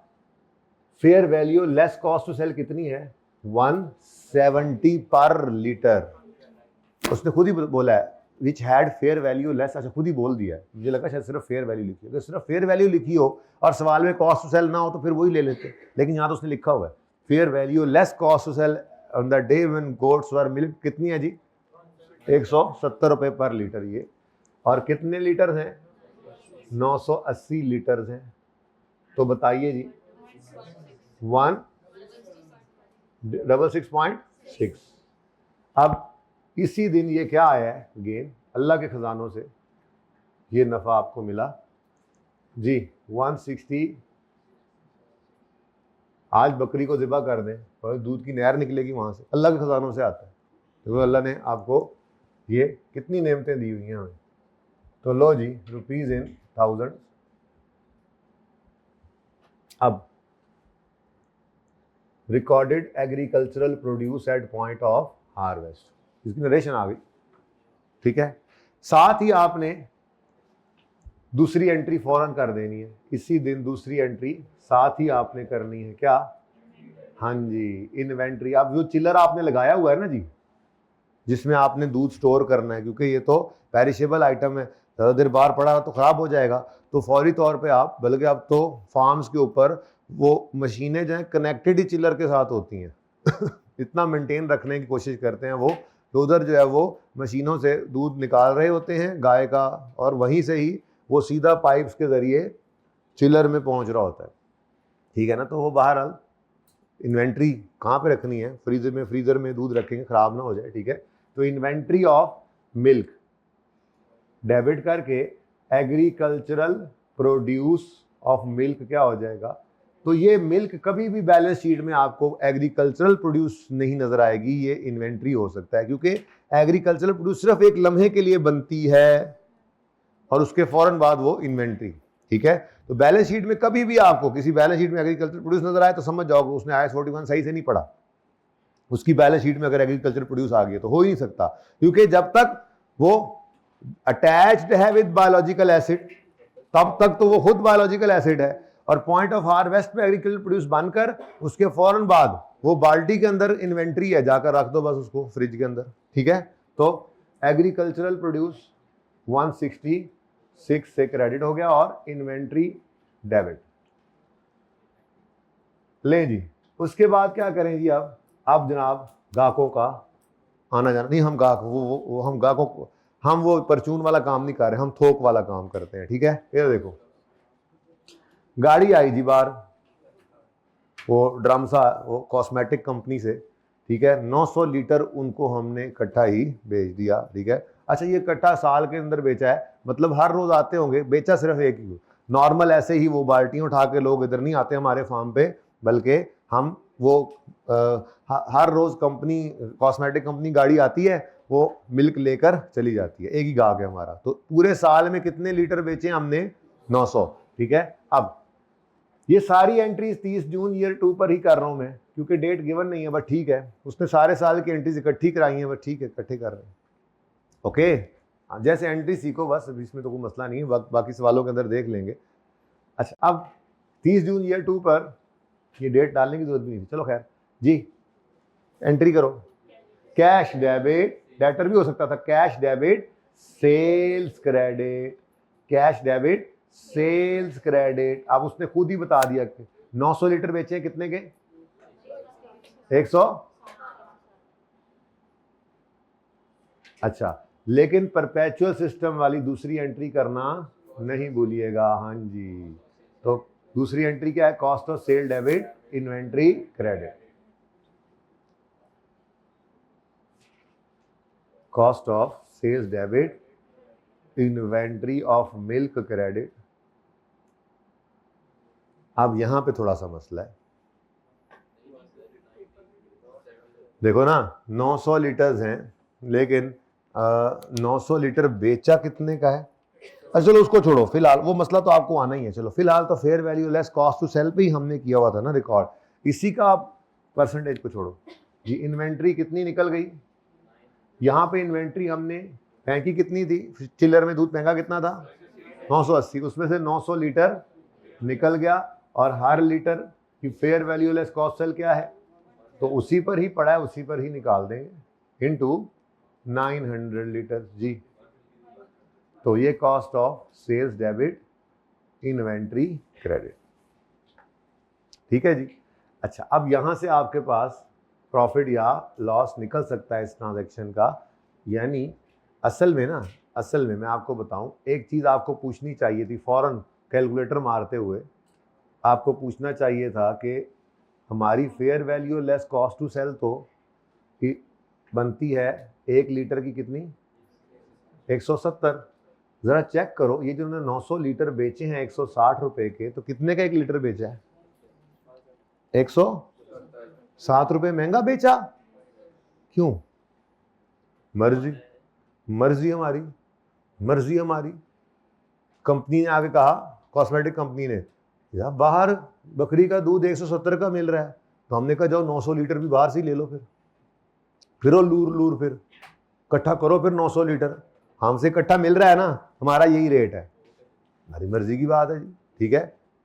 fair value less cost to sell कितनी है 170 पर लीटर। उसने खुद ही बोला है विच हैड फेयर वैल्यू लेस। अच्छा खुद ही बोल दिया है, मुझे लगा शायद सिर्फ फेयर वैल्यू लिखी है। अगर सिर्फ फेयर वैल्यू लिखी हो और सवाल में कॉस्ट टू सेल ना हो तो फिर वही ले लेते, लेकिन यहाँ तो उसने लिखा हुआ है fair value less cost to sell on the day when goats were milk. कितनी है जी 170 रुपये पर लीटर ये। और कितने लीटर हैं 980 लीटर हैं। तो बताइए जी 166.6। अब इसी दिन ये क्या आया है गेन, अल्लाह के खजानों से ये नफ़ा आपको मिला जी 160। आज बकरी को ज़िबा कर दें और दूध की नहर निकलेगी वहाँ से, अल्लाह के खजानों से आता है। तो अल्लाह ने आपको ये कितनी नेमतें दी हुई हैं हमें। तो लो जी रुपीज़ इन थाउजेंड। अब recorded agricultural produce at point of harvest, इसकी नरेशन आ गई, ठीक है। साथ ही आपने दूसरी एंट्री फौरन कर देनी है इसी दिन। दूसरी एंट्री साथ ही आपने करनी है क्या, हाँ जी इन्वेंट्री। अब जो चिल्लर आपने लगाया हुआ है ना जी, जिसमें आपने दूध स्टोर करना है, क्योंकि ये तो पेरिशेबल आइटम है, ज़्यादा देर बाहर पड़ा तो ख़राब हो जाएगा। तो फौरी तौर पे आप, बल्कि अब तो फार्म्स के ऊपर वो मशीनें जो हैं कनेक्टेड ही चिल्लर के साथ होती हैं इतना मेंटेन रखने की कोशिश करते हैं वो। तो उधर जो है वो मशीनों से दूध निकाल रहे होते हैं गाय का, और वहीं से ही वो सीधा पाइप्स के ज़रिए चिल्लर में पहुंच रहा होता है, ठीक है ना। तो वो बहरहाल इन्वेंट्री कहाँ पे रखनी है, फ्रीज़र में दूध रखेंगे ख़राब ना हो जाए, ठीक है। तो इन्वेंट्री ऑफ मिल्क डेबिट करके एग्रीकल्चरल प्रोड्यूस ऑफ मिल्क क्या हो जाएगा। तो ये मिल्क कभी भी बैलेंस शीट में आपको एग्रीकल्चरल प्रोड्यूस नहीं नजर आएगी, ये इन्वेंट्री हो सकता है, क्योंकि एग्रीकल्चरल प्रोड्यूस सिर्फ एक लम्हे के लिए बनती है और उसके फौरन बाद वो इन्वेंट्री, ठीक है। तो बैलेंस शीट में कभी भी आपको किसी बैलेंस शीट में एग्रीकल्चर प्रोड्यूस नजर आए तो समझ जाओगे उसने IAS 41 सही से नहीं पढ़ा। उसकी बैलेंस शीट में अगर एग्रीकल्चर प्रोड्यूस आ गया तो हो ही नहीं सकता, क्योंकि जब तक वो अटैच्ड है विद बायोलॉजिकल एसिड तब तक तो वो खुद बायोलॉजिकल एसिड है। और पॉइंट ऑफ हार्वेस्ट पे एग्रीकल्चर प्रोड्यूस बनकर उसके फौरन बाद वो बाल्टी के अंदर इन्वेंट्री है, जाकर रख दो बस उसको फ्रिज के अंदर, ठीक है। तो एग्रीकल्चरल प्रोड्यूस 166 से क्रेडिट हो गया और इन्वेंट्री डेबिट। ले जी उसके बाद क्या करें जी, अब जनाब गाहकों का आना जाना नहीं, हम गाहक वो हम गाहकों को, हम वो परचून वाला काम नहीं कर रहे, हम थोक वाला काम करते हैं, ठीक है। ये देखो गाड़ी आई जी बाहर, वो ड्रम सा, वो कॉस्मेटिक कंपनी से, ठीक है। 900 लीटर उनको हमने इकट्ठा ही बेच दिया, ठीक है। अच्छा ये इकट्ठा साल के अंदर बेचा है, मतलब हर रोज आते होंगे, बेचा सिर्फ एक ही। नॉर्मल ऐसे ही वो बाल्टियाँ उठा के लोग इधर नहीं आते हमारे फार्म पे, बल्कि हम वो हर रोज कंपनी कॉस्मेटिक कंपनी गाड़ी आती है, वो मिल्क लेकर चली जाती है, एक ही गाहक है हमारा। तो पूरे साल में कितने लीटर बेचे हमने 900, ठीक है। अब ये सारी एंट्रीज 30 जून ईयर 2 पर ही कर रहा हूं मैं, क्योंकि डेट गिवन नहीं है, बस ठीक है, उसने सारे साल की एंट्रीज इकट्ठी कराई हैं, बस ठीक है, इकट्ठे कर रहे हैं। ओके, जैसे एंट्री सीखो बस, इसमें तो कोई मसला नहीं है, बाकी सवालों के अंदर देख लेंगे। अच्छा, अब 30 जून ईयर 2 पर ये डेट डालने की जरूरत भी नहीं थी, चलो खैर जी, एंट्री करो। कैश डेबिट, डेटर भी हो सकता था, cash debit sales credit, cash debit sales credit. अब उसने खुद ही बता दिया कि 900 लीटर बेचे कितने के, 100। अच्छा, लेकिन परपेचुअल सिस्टम वाली दूसरी एंट्री करना नहीं भूलिएगा। हाँ जी, तो दूसरी एंट्री क्या है, cost of sale debit inventory credit, cost of sales debit inventory of milk credit. अब यहां पे थोड़ा सा मसला है, देखो ना 900 लीटर्स हैं, लेकिन 900 लीटर बेचा कितने का है। अच्छा चलो उसको छोड़ो, फिलहाल वो मसला तो आपको आना ही है। चलो फिलहाल तो fair value less cost to sell पे ही हमने किया हुआ था ना रिकॉर्ड, इसी का आप परसेंटेज को छोड़ो जी। इन्वेंट्री कितनी निकल गई, यहाँ पे इन्वेंट्री हमने फेंकी कितनी थी, चिल्लर में दूध महंगा कितना था 980, उसमें से 900 लीटर निकल गया, और हर लीटर की fair value less cost sell क्या है, तो उसी पर ही पड़ा है, उसी पर ही निकाल देंगे, इनटू 900 लीटर जी। तो ये cost of sales debit inventory credit, ठीक है जी। अच्छा, अब यहां से आपके पास प्रॉफिट या लॉस निकल सकता है इस ट्रांजैक्शन का। यानी असल में मैं आपको बताऊं, एक चीज आपको पूछनी चाहिए थी फौरन कैलकुलेटर मारते हुए, आपको पूछना चाहिए था कि हमारी fair value less cost to sell तो बनती है 1 लीटर की कितनी, 170। जरा चेक करो, ये जो उन्होंने 900 लीटर बेचे हैं 160 रुपए के, तो कितने का 1 लीटर बेचा है, 107 रुपए महंगा बेचा। क्यों, मर्जी हमारी। कंपनी ने आगे कहा, कॉस्मेटिक कंपनी ने, यार बाहर बकरी का दूध 170 का मिल रहा है, तो हमने कहा जाओ 900 लीटर भी बाहर से ही ले लो, फिर वो लूर फिर इकट्ठा करो, फिर 900 लीटर हमसे इकट्ठा मिल रहा है ना, हमारा यही रेट है, हमारी मर्जी की बात है जी, ठीक है,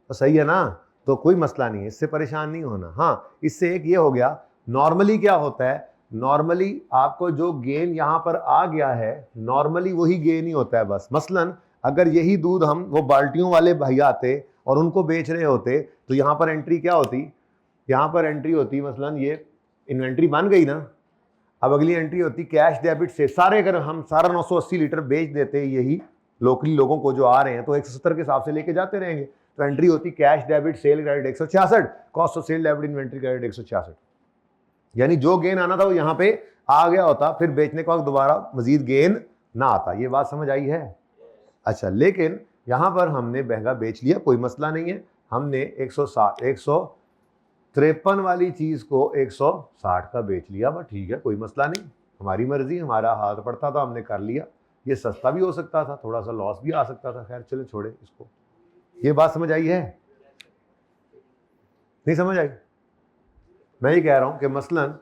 तो सही है ना, तो कोई मसला नहीं है, इससे परेशान नहीं होना। हाँ, इससे एक ये हो गया, नॉर्मली क्या होता है, नॉर्मली आपको जो गेन यहाँ पर आ गया है, नॉर्मली वही गेन ही होता है बस। मसलन अगर यही दूध हम वो बाल्टियों वाले भैया आते और उनको बेच रहे होते, तो यहाँ पर एंट्री क्या होती, यहाँ पर एंट्री होती, मसलन ये इन्वेंट्री बन गई ना, अब अगली एंट्री होती कैश डेबिट से सारे, अगर हम सारा 980 लीटर बेच देते यही लोकली लोगों को जो आ रहे हैं, तो 170 के हिसाब से लेके जाते रहेंगे, तो एंट्री होती cash debit sale credit 166, cost of sale debit inventory credit 166। यानी जो गेन आना था वो यहाँ पे आ गया होता, फिर बेचने के वक्त दोबारा मजीद गेन ना आता। ये बात समझ आई है। अच्छा, लेकिन यहाँ पर हमने महंगा बेच लिया, कोई मसला नहीं है, हमने 153 वाली चीज को 160 का बेच लिया, बस ठीक है, कोई मसला नहीं, हमारी मर्जी, हमारा हाथ पड़ता था, हमने कर लिया। ये सस्ता भी हो सकता था, थोड़ा सा लॉस भी आ सकता था, खैर चले छोड़े इसको। ये बात समझ आई है, नहीं समझ आई? मैं ये कह रहा हूं कि मसलन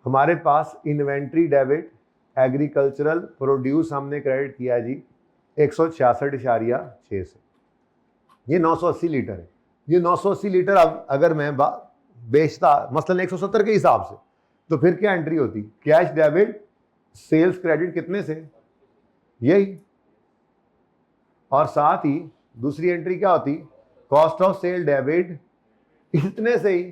हमारे पास इन्वेंट्री डेबिट एग्रीकल्चरल प्रोड्यूस हमने क्रेडिट किया जी 166.6 से, ये 980 लीटर है। ये 980 लीटर अब अगर मैं बेचता मसलन 170 के हिसाब से, तो फिर क्या एंट्री होती, कैश डेबिट सेल्स क्रेडिट कितने से, यही, और साथ ही दूसरी एंट्री क्या होती, कॉस्ट ऑफ सेल डेबिट इतने से ही।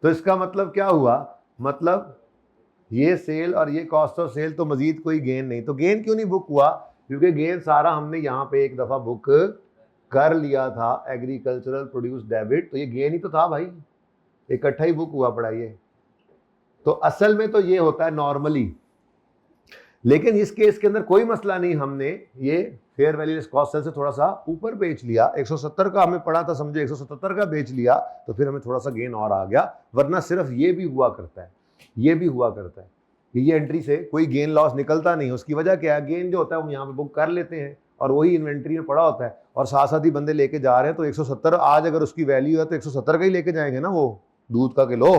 तो इसका मतलब क्या हुआ, मतलब ये सेल और ये कॉस्ट ऑफ सेल, तो मजीद कोई गेन नहीं। तो गेन क्यों नहीं बुक हुआ, क्योंकि गेन सारा हमने यहाँ पे एक दफा बुक कर लिया था, एग्रीकल्चरल प्रोड्यूस डेबिट, तो ये गेन ही तो था भाई, इकट्ठा ही बुक हुआ पड़ा ये। तो असल में तो ये होता है नॉर्मली, लेकिन इस केस के अंदर कोई मसला नहीं, हमने ये fair value less cost sell से थोड़ा सा ऊपर बेच लिया, 170 का हमें पड़ा था, समझो 177 का बेच लिया, तो फिर हमें थोड़ा सा गेन और आ गया। वरना सिर्फ ये भी हुआ करता है, ये भी हुआ करता है कि ये एंट्री से कोई गेन लॉस निकलता नहीं। उसकी वजह क्या है, गेन जो होता है वो यहाँ पे बुक कर लेते हैं, और वही इन्वेंट्री में पड़ा होता है और साथ साथ ही बंदे लेके जा रहे हैं, तो 170 आज अगर उसकी वैल्यू है तो 170 का ही लेके जाएंगे ना वो दूध का किलो।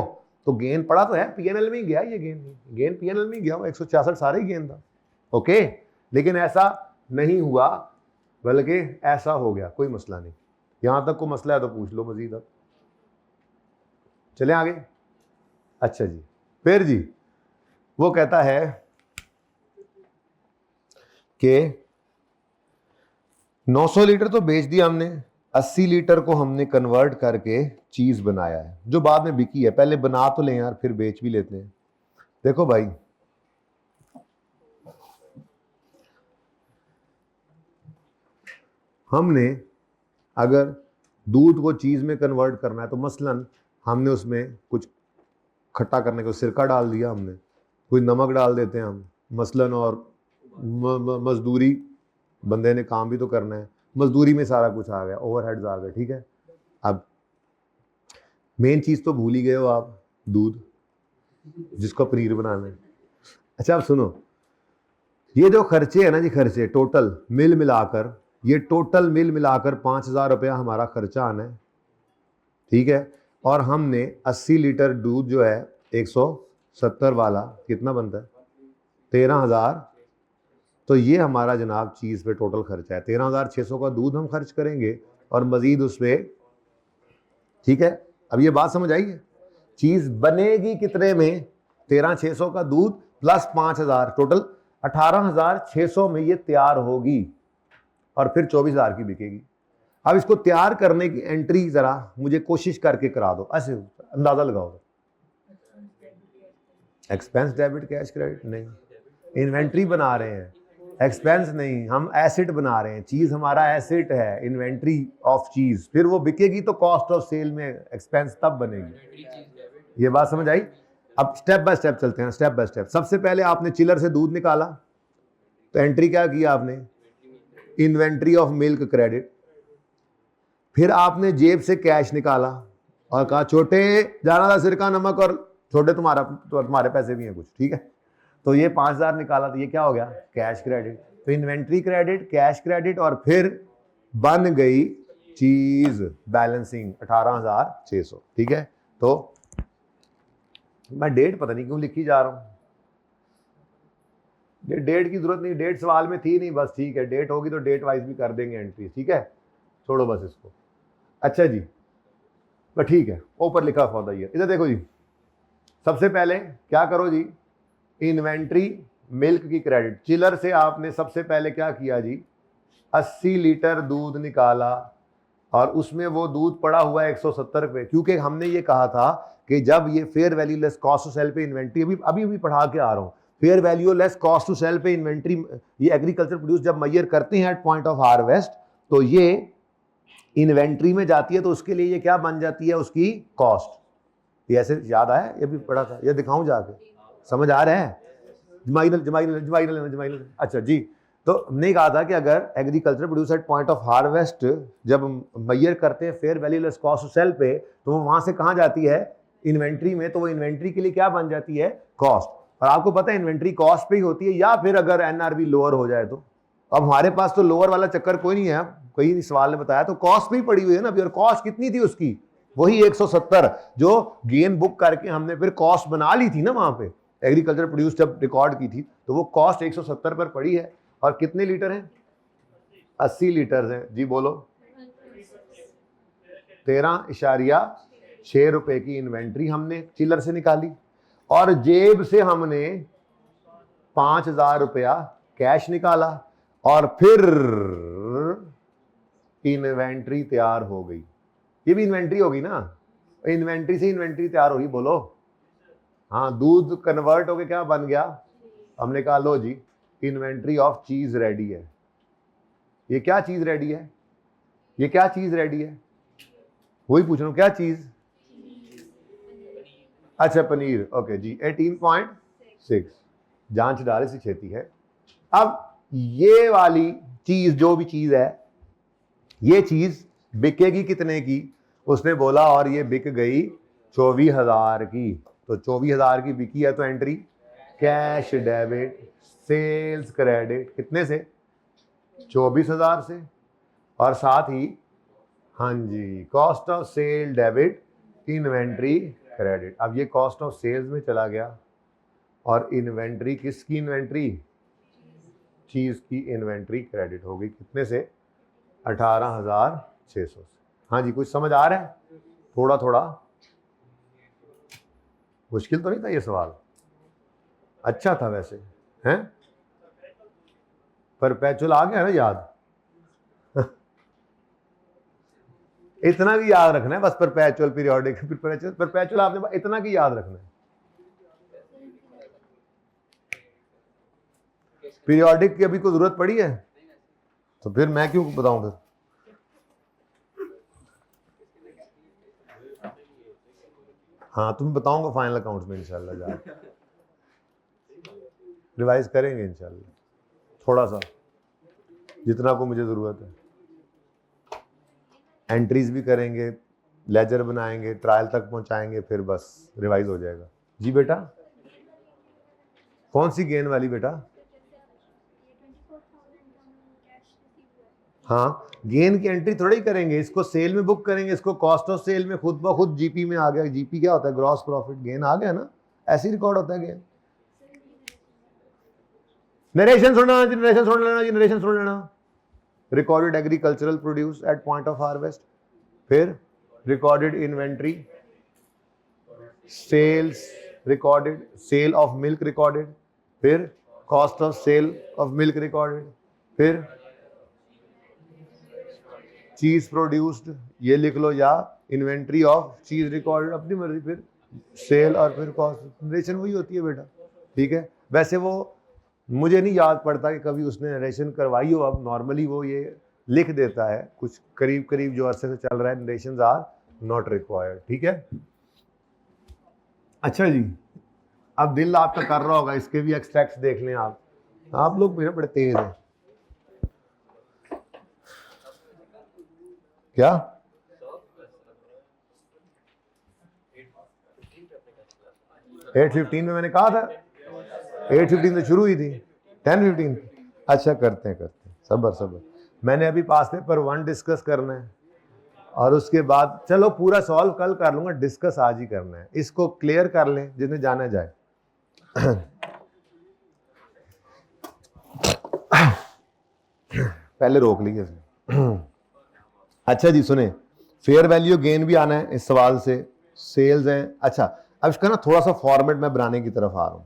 तो गेन पड़ा तो है, पीएनएल में ही गया ये गेन पीएनएल में ही गया, वो 166 सारे ही गेन था। ओके, लेकिन ऐसा नहीं हुआ, बल्कि ऐसा हो गया। कोई मसला नहीं, यहां तक को मसला है तो पूछ लो मजीद। अब चले आगे। अच्छा जी, फिर जी वो कहता है कि 900 लीटर तो बेच दिया हमने, 80 लीटर को हमने कन्वर्ट करके चीज बनाया है जो बाद में बिकी है। पहले बना तो लें यार, फिर बेच भी लेते हैं। देखो भाई, हमने अगर दूध को चीज में कन्वर्ट करना है तो मसलन हमने उसमें कुछ खट्टा करने को सिरका डाल दिया, हमने कोई नमक डाल देते हैं हम मसलन, और मजदूरी, बंदे ने काम भी तो करना है, मजदूरी में सारा कुछ आ गया, ओवरहेड्स आ गए, ठीक है। अब मेन चीज तो भूल ही गए हो आप, दूध जिसको पनीर बनाना है। अच्छा अब सुनो, ये जो खर्चे है ना जी, खर्चे टोटल मिल मिलाकर, ये टोटल मिल मिलाकर 5,000 रुपया हमारा खर्चा आना है, ठीक है। और हमने 80 लीटर दूध जो है 170 वाला कितना बनता है, 13,000। तो ये हमारा जनाब चीज़ पे टोटल खर्चा है। 13,600 का दूध हम खर्च करेंगे और मजीद उस पर, ठीक है। अब ये बात समझ आई है, चीज़ बनेगी कितने में, 13,600 का दूध प्लस 5,000, टोटल 18,600 में ये तैयार होगी और फिर 24,000 की बिकेगी। अब इसको तैयार करने की एंट्री जरा मुझे कोशिश करके करा दो, ऐसे अंदाजा लगाओ। एक्सपेंस डेबिट कैश क्रेडिट नहीं, इन्वेंट्री बना रहे हैं, एक्सपेंस नहीं, हम एसेट बना रहे हैं, चीज हमारा एसेट है, इन्वेंट्री ऑफ चीज, फिर वो बिकेगी तो कॉस्ट ऑफ सेल में एक्सपेंस तब बनेगी। ये बात समझ आई। अब स्टेप बाय स्टेप चलते हैं, स्टेप बाय स्टेप। सबसे पहले आपने चिलर से दूध निकाला तो एंट्री क्या किया आपने, इन्वेंट्री ऑफ मिल्क क्रेडिट। फिर आपने जेब से कैश निकाला और कहा छोटे जाना था सिरका नमक, और छोटे तुम्हारे पैसे भी हैं कुछ, ठीक है। तो ये 5,000 निकाला, तो ये क्या हो गया, कैश क्रेडिट। तो इन्वेंट्री क्रेडिट, कैश क्रेडिट, और फिर बन गई चीज बैलेंसिंग 18,600, ठीक है। तो मैं डेट पता नहीं क्यों लिखी जा रहा हूं, डेट की जरूरत नहीं, डेट सवाल में थी नहीं, बस ठीक है, डेट होगी तो डेट वाइज भी कर देंगे एंट्री, ठीक है, छोड़ो बस इसको। अच्छा जी, तो ठीक है, ऊपर लिखा फॉर द ईयर। इधर देखो जी, सबसे पहले क्या करो जी, इन्वेंट्री मिल्क की क्रेडिट, चिलर से आपने सबसे पहले क्या किया जी, 80 लीटर दूध निकाला और उसमें वो दूध पड़ा हुआ है 170 रुपये, क्योंकि हमने ये कहा था कि जब ये fair value less cost to sell पे इन्वेंट्री, अभी पढ़ा के आ रहा हूँ, fair value less cost to sell पे इन्वेंट्री, ये एग्रीकल्चर प्रोड्यूस जब मेजर करते हैं एट पॉइंट ऑफ हार्वेस्ट, तो ये इन्वेंट्री में जाती है, तो उसके लिए ये क्या बन जाती है, उसकी कॉस्ट। ये ऐसे याद आया, ये भी पढ़ा था, ये दिखाऊं जाके, समझ आ रहा है, जमाइनल। अच्छा जी, तो हमने कहा था कि अगर agriculture produce at point of harvest जब मेजर करते हैं fair value less cost to sell पे, तो वो वहां से कहाँ जाती है, इन्वेंट्री में, तो वो इन्वेंट्री के लिए क्या बन जाती है, कॉस्ट। और आपको पता है इन्वेंट्री कॉस्ट पे ही होती है, या फिर अगर एनआरबी लोअर हो जाए तो। अब हमारे पास तो लोअर वाला चक्कर कोई नहीं है, कोई सवाल ने बताया, तो कॉस्ट पे ही पड़ी हुई है ना अभी, और कॉस्ट कितनी थी उसकी, वही 170, जो गेन बुक करके हमने फिर कॉस्ट बना ली थी ना वहां पे, एग्रीकल्चर प्रोड्यूस जब रिकॉर्ड की थी, तो वो कॉस्ट 170 पर पड़ी है। और कितने लीटर हैं, 80 लीटर हैं जी, बोलो 13.6 रुपए की इन्वेंट्री हमने चिलर से निकाली, और जेब से हमने 5,000 रुपया कैश निकाला, और फिर इन्वेंट्री तैयार हो गई। ये भी इन्वेंट्री होगी ना, इन्वेंट्री से इन्वेंट्री तैयार होगी, बोलो हाँ, दूध कन्वर्ट होके क्या बन गया, हमने कहा लो जी इन्वेंट्री ऑफ चीज रेडी है। ये क्या चीज रेडी है, ये क्या चीज रेडी है, वही पूछ रहा हूं, क्या चीज, अच्छा पनीर, ओके जी, 18.6, जांच डाले से छेती है। अब ये वाली चीज, जो भी चीज है, ये चीज बिकेगी कितने की, उसने बोला, और ये बिक गई 24,000 की, तो 24,000 की बिकी है, तो entry cash debit sales credit, कितने से, 24,000 से, और साथ ही हाँ जी cost of sale debit inventory credit. अब ये कॉस्ट ऑफ सेल्स में चला गया, और इन्वेंट्री किसकी इन्वेंट्री? चीज़ की इन्वेंट्री क्रेडिट हो गई कितने से? 18,600 से। हाँ जी कुछ समझ आ रहा है? थोड़ा थोड़ा मुश्किल तो नहीं था ये सवाल, अच्छा था वैसे हैं? परपेचुअल आ गया ना याद? इतना भी याद रखना है बस, परपेचुअल पीरियोडिक परपेचुअल आपने इतना की याद रखना है। पीरियोडिक की अभी कोई जरूरत पड़ी है तो फिर मैं क्यों बताऊं फिर? हाँ तुम बताऊंगा फाइनल अकाउंट्स में इंशाल्लाह, जा रिवाइज करेंगे इंशाल्लाह थोड़ा सा जितना को मुझे ज़रूरत है। एंट्रीज भी करेंगे, लेजर बनाएंगे, ट्रायल तक पहुंचाएंगे, फिर बस रिवाइज हो जाएगा। जी बेटा कौन सी गेन वाली बेटा? हाँ गेन की एंट्री थोड़ी करेंगे, इसको सेल में बुक करेंगे, इसको कॉस्ट ऑफ सेल में खुद ब खुद जीपी में आ गया। जीपी क्या होता है? ग्रॉस प्रॉफिट, गेन आ गया ना, ऐसे ही रिकॉर्ड होता है गेन। नरेशन सुनना जी, नरेशन सुन लेना जी, नरेशन सुन लेना। Recorded agricultural produce at point of harvest, फिर recorded inventory, sales recorded, sale of milk recorded, फिर cost of sale of milk recorded, फिर चीज प्रोड्यूस्ड ये लिख लो, या इन्वेंट्री ऑफ चीज रिकॉर्डेड, अपनी मर्जी, फिर सेल और फिर कॉस्ट। नरेशन वही होती है बेटा, ठीक है। वैसे वो मुझे नहीं याद पड़ता कि कभी उसने नरेशन करवाई हो, अब नॉर्मली वो ये लिख देता है कुछ करीब करीब जो अरसे से चल रहा है, नरेशंस आर नॉट रिक्वायर्ड, ठीक है। अच्छा जी अब दिल आपका कर रहा होगा इसके भी एक्सट्रैक्ट्स देख लें आप लोग मेरे बड़े तेज हैं क्या? 8:15 में मैंने कहा था, 8:15 से शुरू हुई थी, 10:15। अच्छा करते हैं सबर मैंने अभी पास पेपर 1 डिस्कस करना है, और उसके बाद चलो पूरा सॉल्व कल कर लूंगा, डिस्कस आज ही करना है। इसको क्लियर कर लें जिन्हें जाना जाए। पहले रोक लीजिए। अच्छा जी सुने, फेयर वैल्यू गेन भी आना है इस सवाल से, सेल्स है। अच्छा अब इसका ना थोड़ा सा फॉर्मेट मैं बनाने की तरफ आ रहा हूं,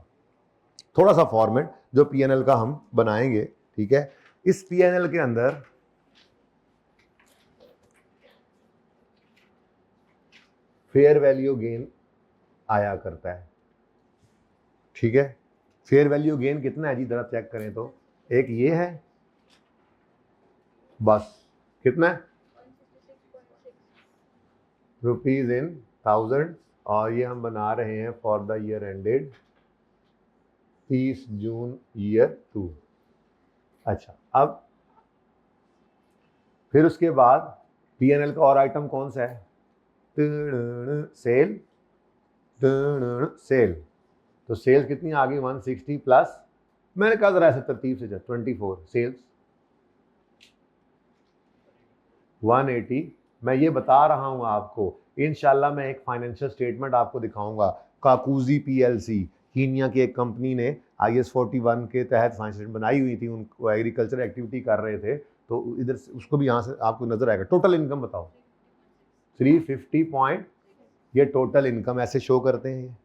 थोड़ा सा फॉर्मेट जो पीएनएल का हम बनाएंगे, ठीक है। इस पीएनएल के अंदर फेयर वैल्यू गेन आया करता है, ठीक है। फेयर वैल्यू गेन कितना है जी, जरा चेक करें तो, एक ये है बस, कितना है? रुपीज इन 1000, और ये हम बना रहे हैं for the year ended 30 June year 2। अच्छा अब फिर उसके बाद पीएनएल का और आइटम कौन सा है? Cell, cell. तो सेल्स कितनी आ गई? 160 प्लस, मैंने कहा जरा ऐसे तरतीब से 24 सेल्स 180। मैं ये बता रहा हूं आपको, इंशाल्लाह मैं एक फाइनेंशियल स्टेटमेंट आपको दिखाऊंगा। काकूजी पीएलसी कीनिया की एक कंपनी ने IS 41 के तहत फाइनेंशियल बनाई हुई थी, उनको एग्रीकल्चर एक्टिविटी कर रहे थे, तो इधर से उसको भी यहाँ से आपको नजर आएगा। टोटल इनकम बताओ 350 पॉइंट, ये टोटल इनकम ऐसे शो करते हैं।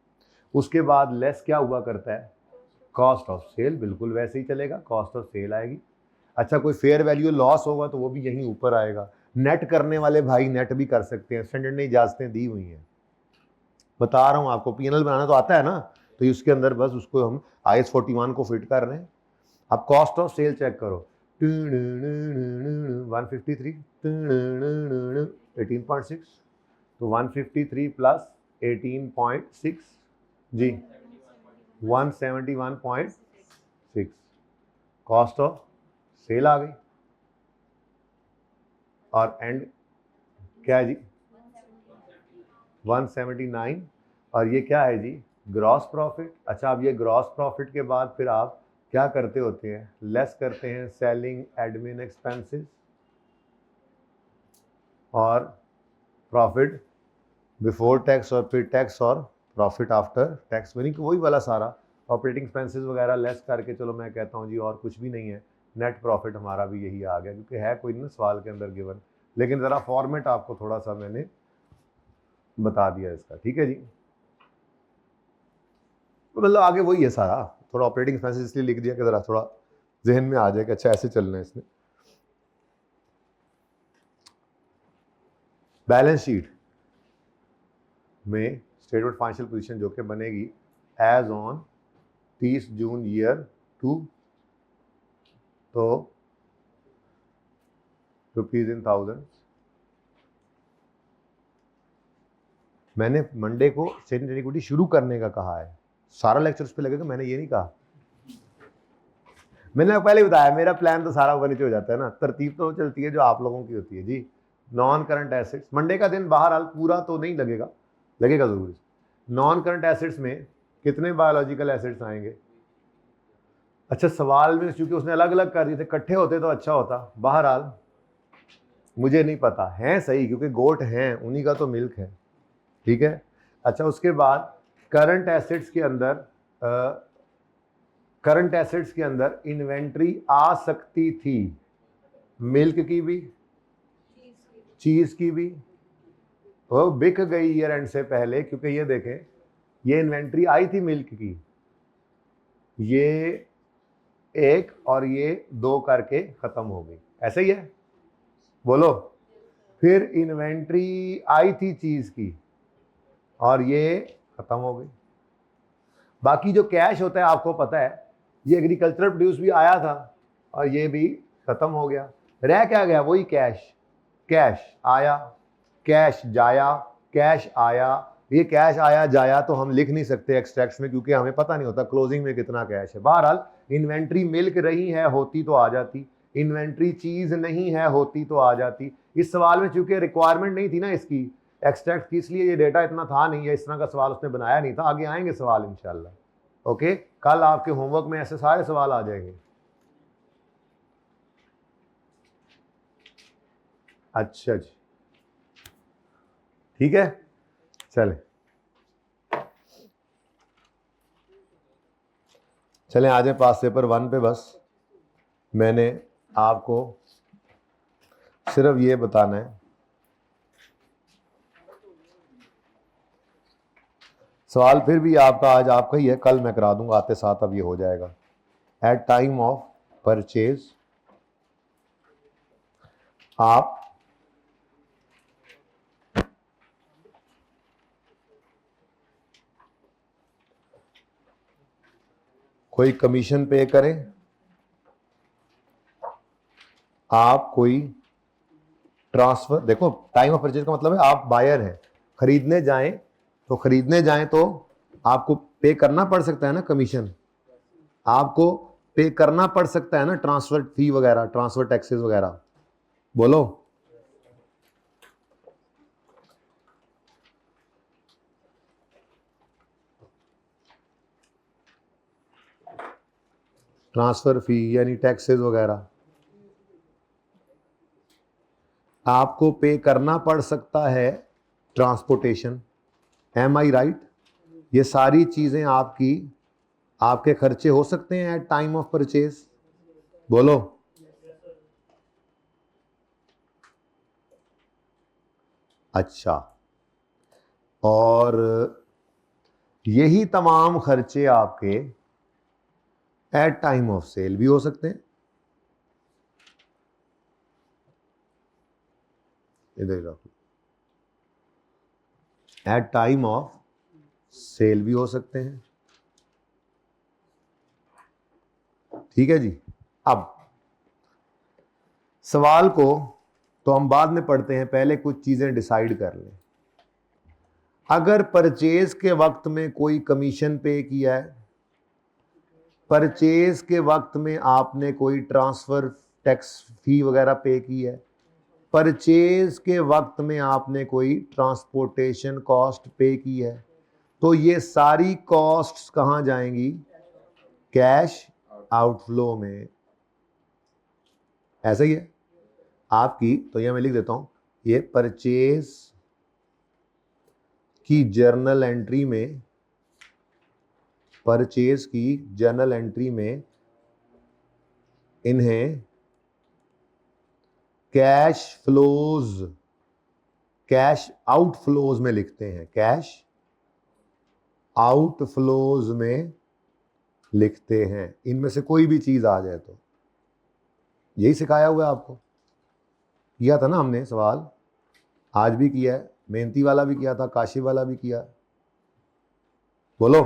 उसके बाद लेस क्या हुआ करता है? कॉस्ट ऑफ सेल, बिल्कुल वैसे ही चलेगा, कॉस्ट ऑफ सेल आएगी। अच्छा कोई फेयर वैल्यू लॉस होगा तो वो भी यहीं ऊपर आएगा। नेट करने वाले भाई नेट भी कर सकते हैं, स्टैंडर्ड ने इजाजतें दी हुई हैं, बता रहा हूं आपको। पीएनएल बनाना तो आता है ना, तो इसके अंदर बस उसको हम IS 41 को फिट कर रहे हैं। अब कॉस्ट ऑफ सेल चेक करो, 153 18.6, तो 153 प्लस 18.6 जी 171.6 कॉस्ट ऑफ सेल आ गई। और एंड क्या है जी? 179, और ये क्या है जी? Gross profit. अच्छा अब ये ग्रॉस प्रॉफिट के बाद फिर आप क्या करते होते हैं, लेस करते हैं सेलिंग एडमिन एक्सपेंसेस और प्रॉफिट बिफोर टैक्स और फिर टैक्स और प्रॉफिट आफ्टर टैक्स, यानी कि वही वाला सारा ऑपरेटिंग एक्सपेंसेस वगैरह लेस करके, चलो मैं कहता हूँ जी और कुछ भी नहीं है, नेट प्रॉफिट हमारा भी यही आ गया, क्योंकि है कोई ना सवाल के अंदर गिवन, लेकिन ज़रा फॉर्मेट आपको थोड़ा सा मैंने बता दिया इसका, ठीक है जी। मतलब आगे वही है सारा, थोड़ा ऑपरेटिंग एक्सपेंसेस इसलिए लिख दिया कि ज़रा थोड़ा जहन में आ जाए कि अच्छा ऐसे चलना है इसमें। बैलेंस शीट में स्टेटमेंट फाइनेंशियल पोजीशन जो कि बनेगी एज ऑन 30 जून ईयर 2, तो रुपीज इन थाउजेंड। मैंने मंडे को स्टेटमेंट इक्विटी शुरू करने का कहा है, सारा लेक्चर उस पर लगेगा, मैंने ये नहीं कहा, मैंने पहले बताया मेरा प्लान तो सारा ऊपर नीचे हो जाता है ना, तरतीब तो चलती है जो आप लोगों की होती है जी। नॉन करंट एसेट्स मंडे का दिन बहरहाल पूरा तो नहीं लगेगा, लगेगा जरूर। नॉन करंट एसेट्स में कितने बायोलॉजिकल एसेट्स आएंगे? अच्छा सवाल में चूंकि उसने अलग अलग कर दिए थे, इकट्ठे होते तो अच्छा होता, बहरहाल मुझे नहीं पता है सही, क्योंकि गोट हैं उन्हीं का तो मिल्क है, ठीक है। अच्छा उसके बाद करंट एसेट्स के अंदर करंट एसेट्स के अंदर इन्वेंट्री आ सकती थी, मिल्क की भी, चीज की भी, वो बिक गई ईयर एंड से पहले, क्योंकि ये देखें ये इन्वेंट्री आई थी मिल्क की, ये एक और ये दो करके खत्म हो गई, ऐसे ही है बोलो। फिर इन्वेंट्री आई थी चीज की और ये खत्म हो गई। बाकी जो कैश होता है आपको पता है, ये एग्रीकल्चरल प्रोड्यूस भी आया था और ये भी खत्म हो गया, रह क्या गया? वही कैश, कैश आया कैश जाया, कैश आया, ये कैश आया जाया तो हम लिख नहीं सकते एक्सट्रैक्ट्स में, क्योंकि हमें पता नहीं होता क्लोजिंग में कितना कैश है। बहरहाल इन्वेंट्री मिल्क रही है, होती तो आ जाती, इन्वेंट्री चीज नहीं है, होती तो आ जाती। इस सवाल में चूंकि रिक्वायरमेंट नहीं थी ना इसकी एक्सट्रैक्ट की, इसलिए ये डेटा इतना था नहीं, या इस तरह का सवाल उसने बनाया नहीं था। आगे आएंगे सवाल इंशाल्लाह, ओके। कल आपके होमवर्क में ऐसे सारे सवाल आ जाएंगे। अच्छा जी ठीक है, चलें चलें आ जाए पास पेपर 1 पे। बस मैंने आपको सिर्फ ये बताना है, सवाल फिर भी आपका आज आपका ही है, कल मैं करा दूंगा आते साथ, अब ये हो जाएगा। एट टाइम ऑफ परचेज आप कोई कमीशन पे करें, आप कोई ट्रांसफर, देखो टाइम ऑफ परचेज का मतलब है आप बायर हैं, खरीदने जाएं तो आपको पे करना पड़ सकता है ना, कमीशन आपको पे करना पड़ सकता है ना, ट्रांसफर फी वगैरह, ट्रांसफर टैक्सेस वगैरह, बोलो। ट्रांसफर फी यानी टैक्सेस वगैरह आपको पे करना पड़ सकता है, ट्रांसपोर्टेशन, एम आई राइट? ये सारी चीजें आपकी, आपके खर्चे हो सकते हैं एट टाइम ऑफ परचेज, बोलो। अच्छा, और यही तमाम खर्चे आपके एट टाइम ऑफ सेल भी हो सकते हैं, इधर एट टाइम ऑफ सेल भी हो सकते हैं, ठीक है जी। अब सवाल को तो हम बाद में पढ़ते हैं, पहले कुछ चीजें डिसाइड कर लें। अगर परचेज के वक्त में कोई कमीशन पे किया है, परचेज के वक्त में आपने कोई ट्रांसफर टैक्स फी वगैरह पे की है, परचेज के वक्त में आपने कोई ट्रांसपोर्टेशन कॉस्ट पे की है, तो ये सारी कॉस्ट्स कहाँ जाएंगी? कैश और आउटफ्लो में ऐसा ही है आपकी। तो ये मैं लिख देता हूं, ये परचेज की जर्नल एंट्री में, परचेज की जर्नल एंट्री में इन्हें कैश फ्लोज, कैश आउटफ्लोज में लिखते हैं, कैश आउटफ्लोज में लिखते हैं। इनमें से कोई भी चीज आ जाए तो, यही सिखाया हुआ है आपको, किया था ना हमने सवाल, आज भी किया है, मेहनती वाला भी किया था, काशी वाला भी किया। बोलो।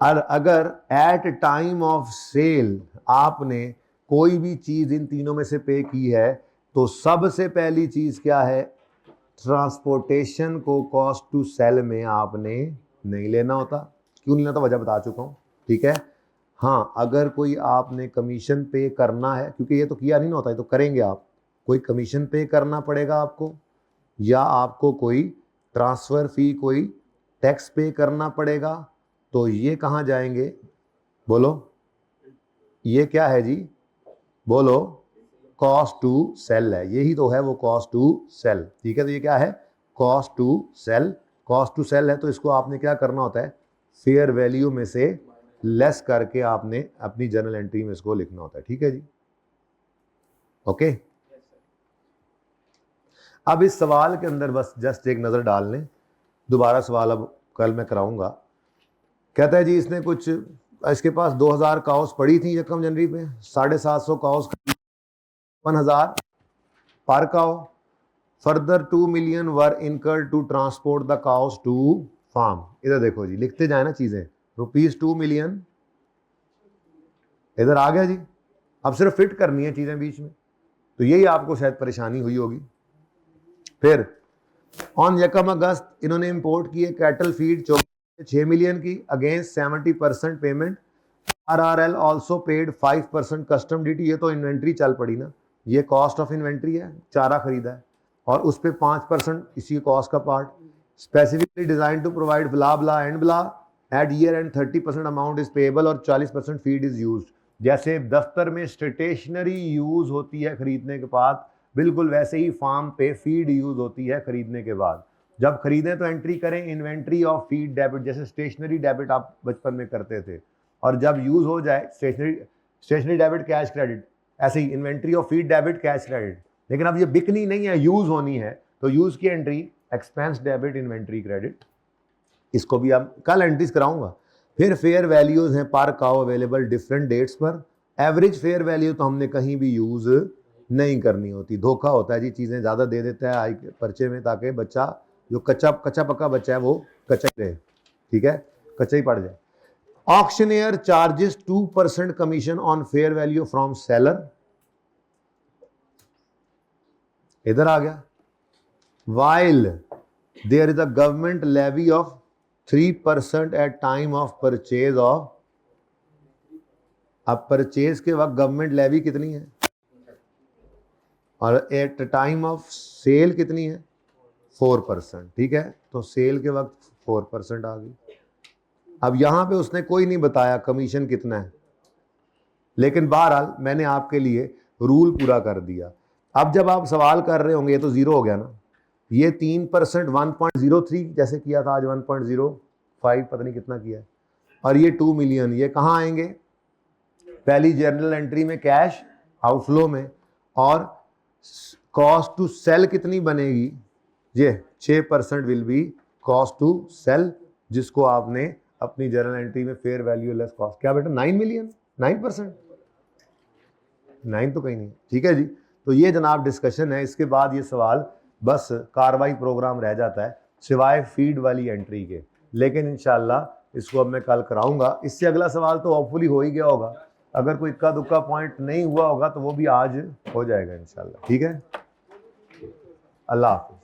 और अगर एट टाइम ऑफ सेल आपने कोई भी चीज इन तीनों में से पे की है, तो सबसे पहली चीज क्या है, ट्रांसपोर्टेशन को कॉस्ट टू सेल में आपने नहीं लेना होता। क्यों नहीं लेना, वजह बता चुका हूं, ठीक है। हाँ, अगर कोई आपने कमीशन पे करना है, क्योंकि ये तो किया नहीं ना होता, ये तो करेंगे आप, कोई कमीशन पे करना पड़ेगा आपको, या आपको कोई ट्रांसफर फी, कोई टैक्स पे करना पड़ेगा, तो ये कहाँ जाएंगे, बोलो, ये क्या है जी, बोलो, कॉस्ट टू सेल है, यही तो है वो कॉस्ट टू सेल, ठीक है। तो ये क्या है, cost to sell, cost to sell है, तो इसको आपने क्या करना होता है, फेयर वैल्यू में से लेस करके आपने अपनी जर्नल एंट्री में इसको लिखना होता है, ठीक है जी, ओके। अब इस सवाल के अंदर बस जस्ट एक नजर डाल लें, दोबारा सवाल अब कल मैं कराऊंगा। कहता है जी इसने कुछ, इसके पास 2000 काउस पड़ी थी यकम जनवरी पे, 750 काउस 1000 पर cow, further 2 million were incurred to transport the cows to farm. इधर देखो जी, लिखते जाए ना चीजें, ₹2 million इधर आ गया जी, अब सिर्फ फिट करनी है चीजें बीच में, तो यही आपको शायद परेशानी हुई होगी। फिर ऑन यकम अगस्त इन्होंने इंपोर्ट किए कैटल फीड 6 मिलियन की against 70% payment, RRL also paid 5% custom duty. ये तो इन्वेंट्री चल पड़ी ना, ये कॉस्ट ऑफ इन्वेंट्री है, चारा खरीदा है, और उस पर 5% इसी कॉस्ट का part, specifically designed to provide blah blah and blah, at year end 30% amount is payable और 40% फीड इज यूज्ड। जैसे दफ्तर में स्टेशनरी यूज होती है खरीदने के बाद, बिल्कुल वैसे ही फार्म पे फीड यूज होती है खरीदने के बाद। जब खरीदें तो एंट्री करें इन्वेंट्री ऑफ फीड डेबिट, जैसे स्टेशनरी डेबिट आप बचपन में करते थे, और जब यूज हो जाए स्टेशनरी डेबिट कैश क्रेडिट, ऐसे ही inventory of feed debit cash credit. लेकिन अब ये बिकनी नहीं है, यूज होनी है, तो यूज की entry expense debit inventory credit, इसको भी अब कल एंट्रीज कराऊंगा। फिर फेयर वैल्यूज हैं पर काउ अवेलेबल डिफरेंट डेट्स पर, एवरेज फेयर वैल्यू तो हमने कहीं भी यूज नहीं करनी होती, धोखा होता है जी, चीजें ज्यादा दे देता है आई पर्चे में, ताकि बच्चा जो कच्चा पक्का बच्चा है वो कच्चा ही रहे, ठीक है, कच्चा ही पड़ जाए। Auctioneer charges 2% commission on fair value from seller, इधर आ गया। While there is a government levy of 3% at time of purchase of, अब परचेज के वक्त गवर्नमेंट लेवी कितनी है, और एट टाइम ऑफ सेल कितनी है, 4%, ठीक है। तो सेल के वक्त 4% आ गई। अब यहां पे उसने कोई नहीं बताया कमीशन कितना है, लेकिन बहरहाल मैंने आपके लिए रूल पूरा कर दिया। अब जब आप सवाल कर रहे होंगे, ये तो जीरो हो गया ना, ये 3% 1.03 जैसे किया था, आज 1.05 पता नहीं कितना किया है, और ये 2 मिलियन, ये कहाँ आएंगे, पहली जर्नल एंट्री में कैश आउटफ्लो में, और कॉस्ट टू सेल कितनी बनेगी, ये 6% will be cost to sell, जिसको आपने अपनी जर्नल एंट्री में फेयर वैल्यू लेस कॉस्ट, क्या बेटा 9 मिलियन, 9%, 9 तो कहीं नहीं, ठीक है जी। तो ये जनाब डिस्कशन है, इसके बाद ये सवाल बस कार्रवाई प्रोग्राम रह जाता है सिवाय फीड वाली एंट्री के, लेकिन इंशाल्लाह इसको अब मैं कल कराऊंगा। इससे अगला सवाल तो होपफुली हो ही गया होगा, अगर कोई इक्का दुक्का पॉइंट नहीं हुआ होगा तो वो भी आज हो जाएगा इंशाल्लाह, ठीक है। अल्लाह हाफ़िज़।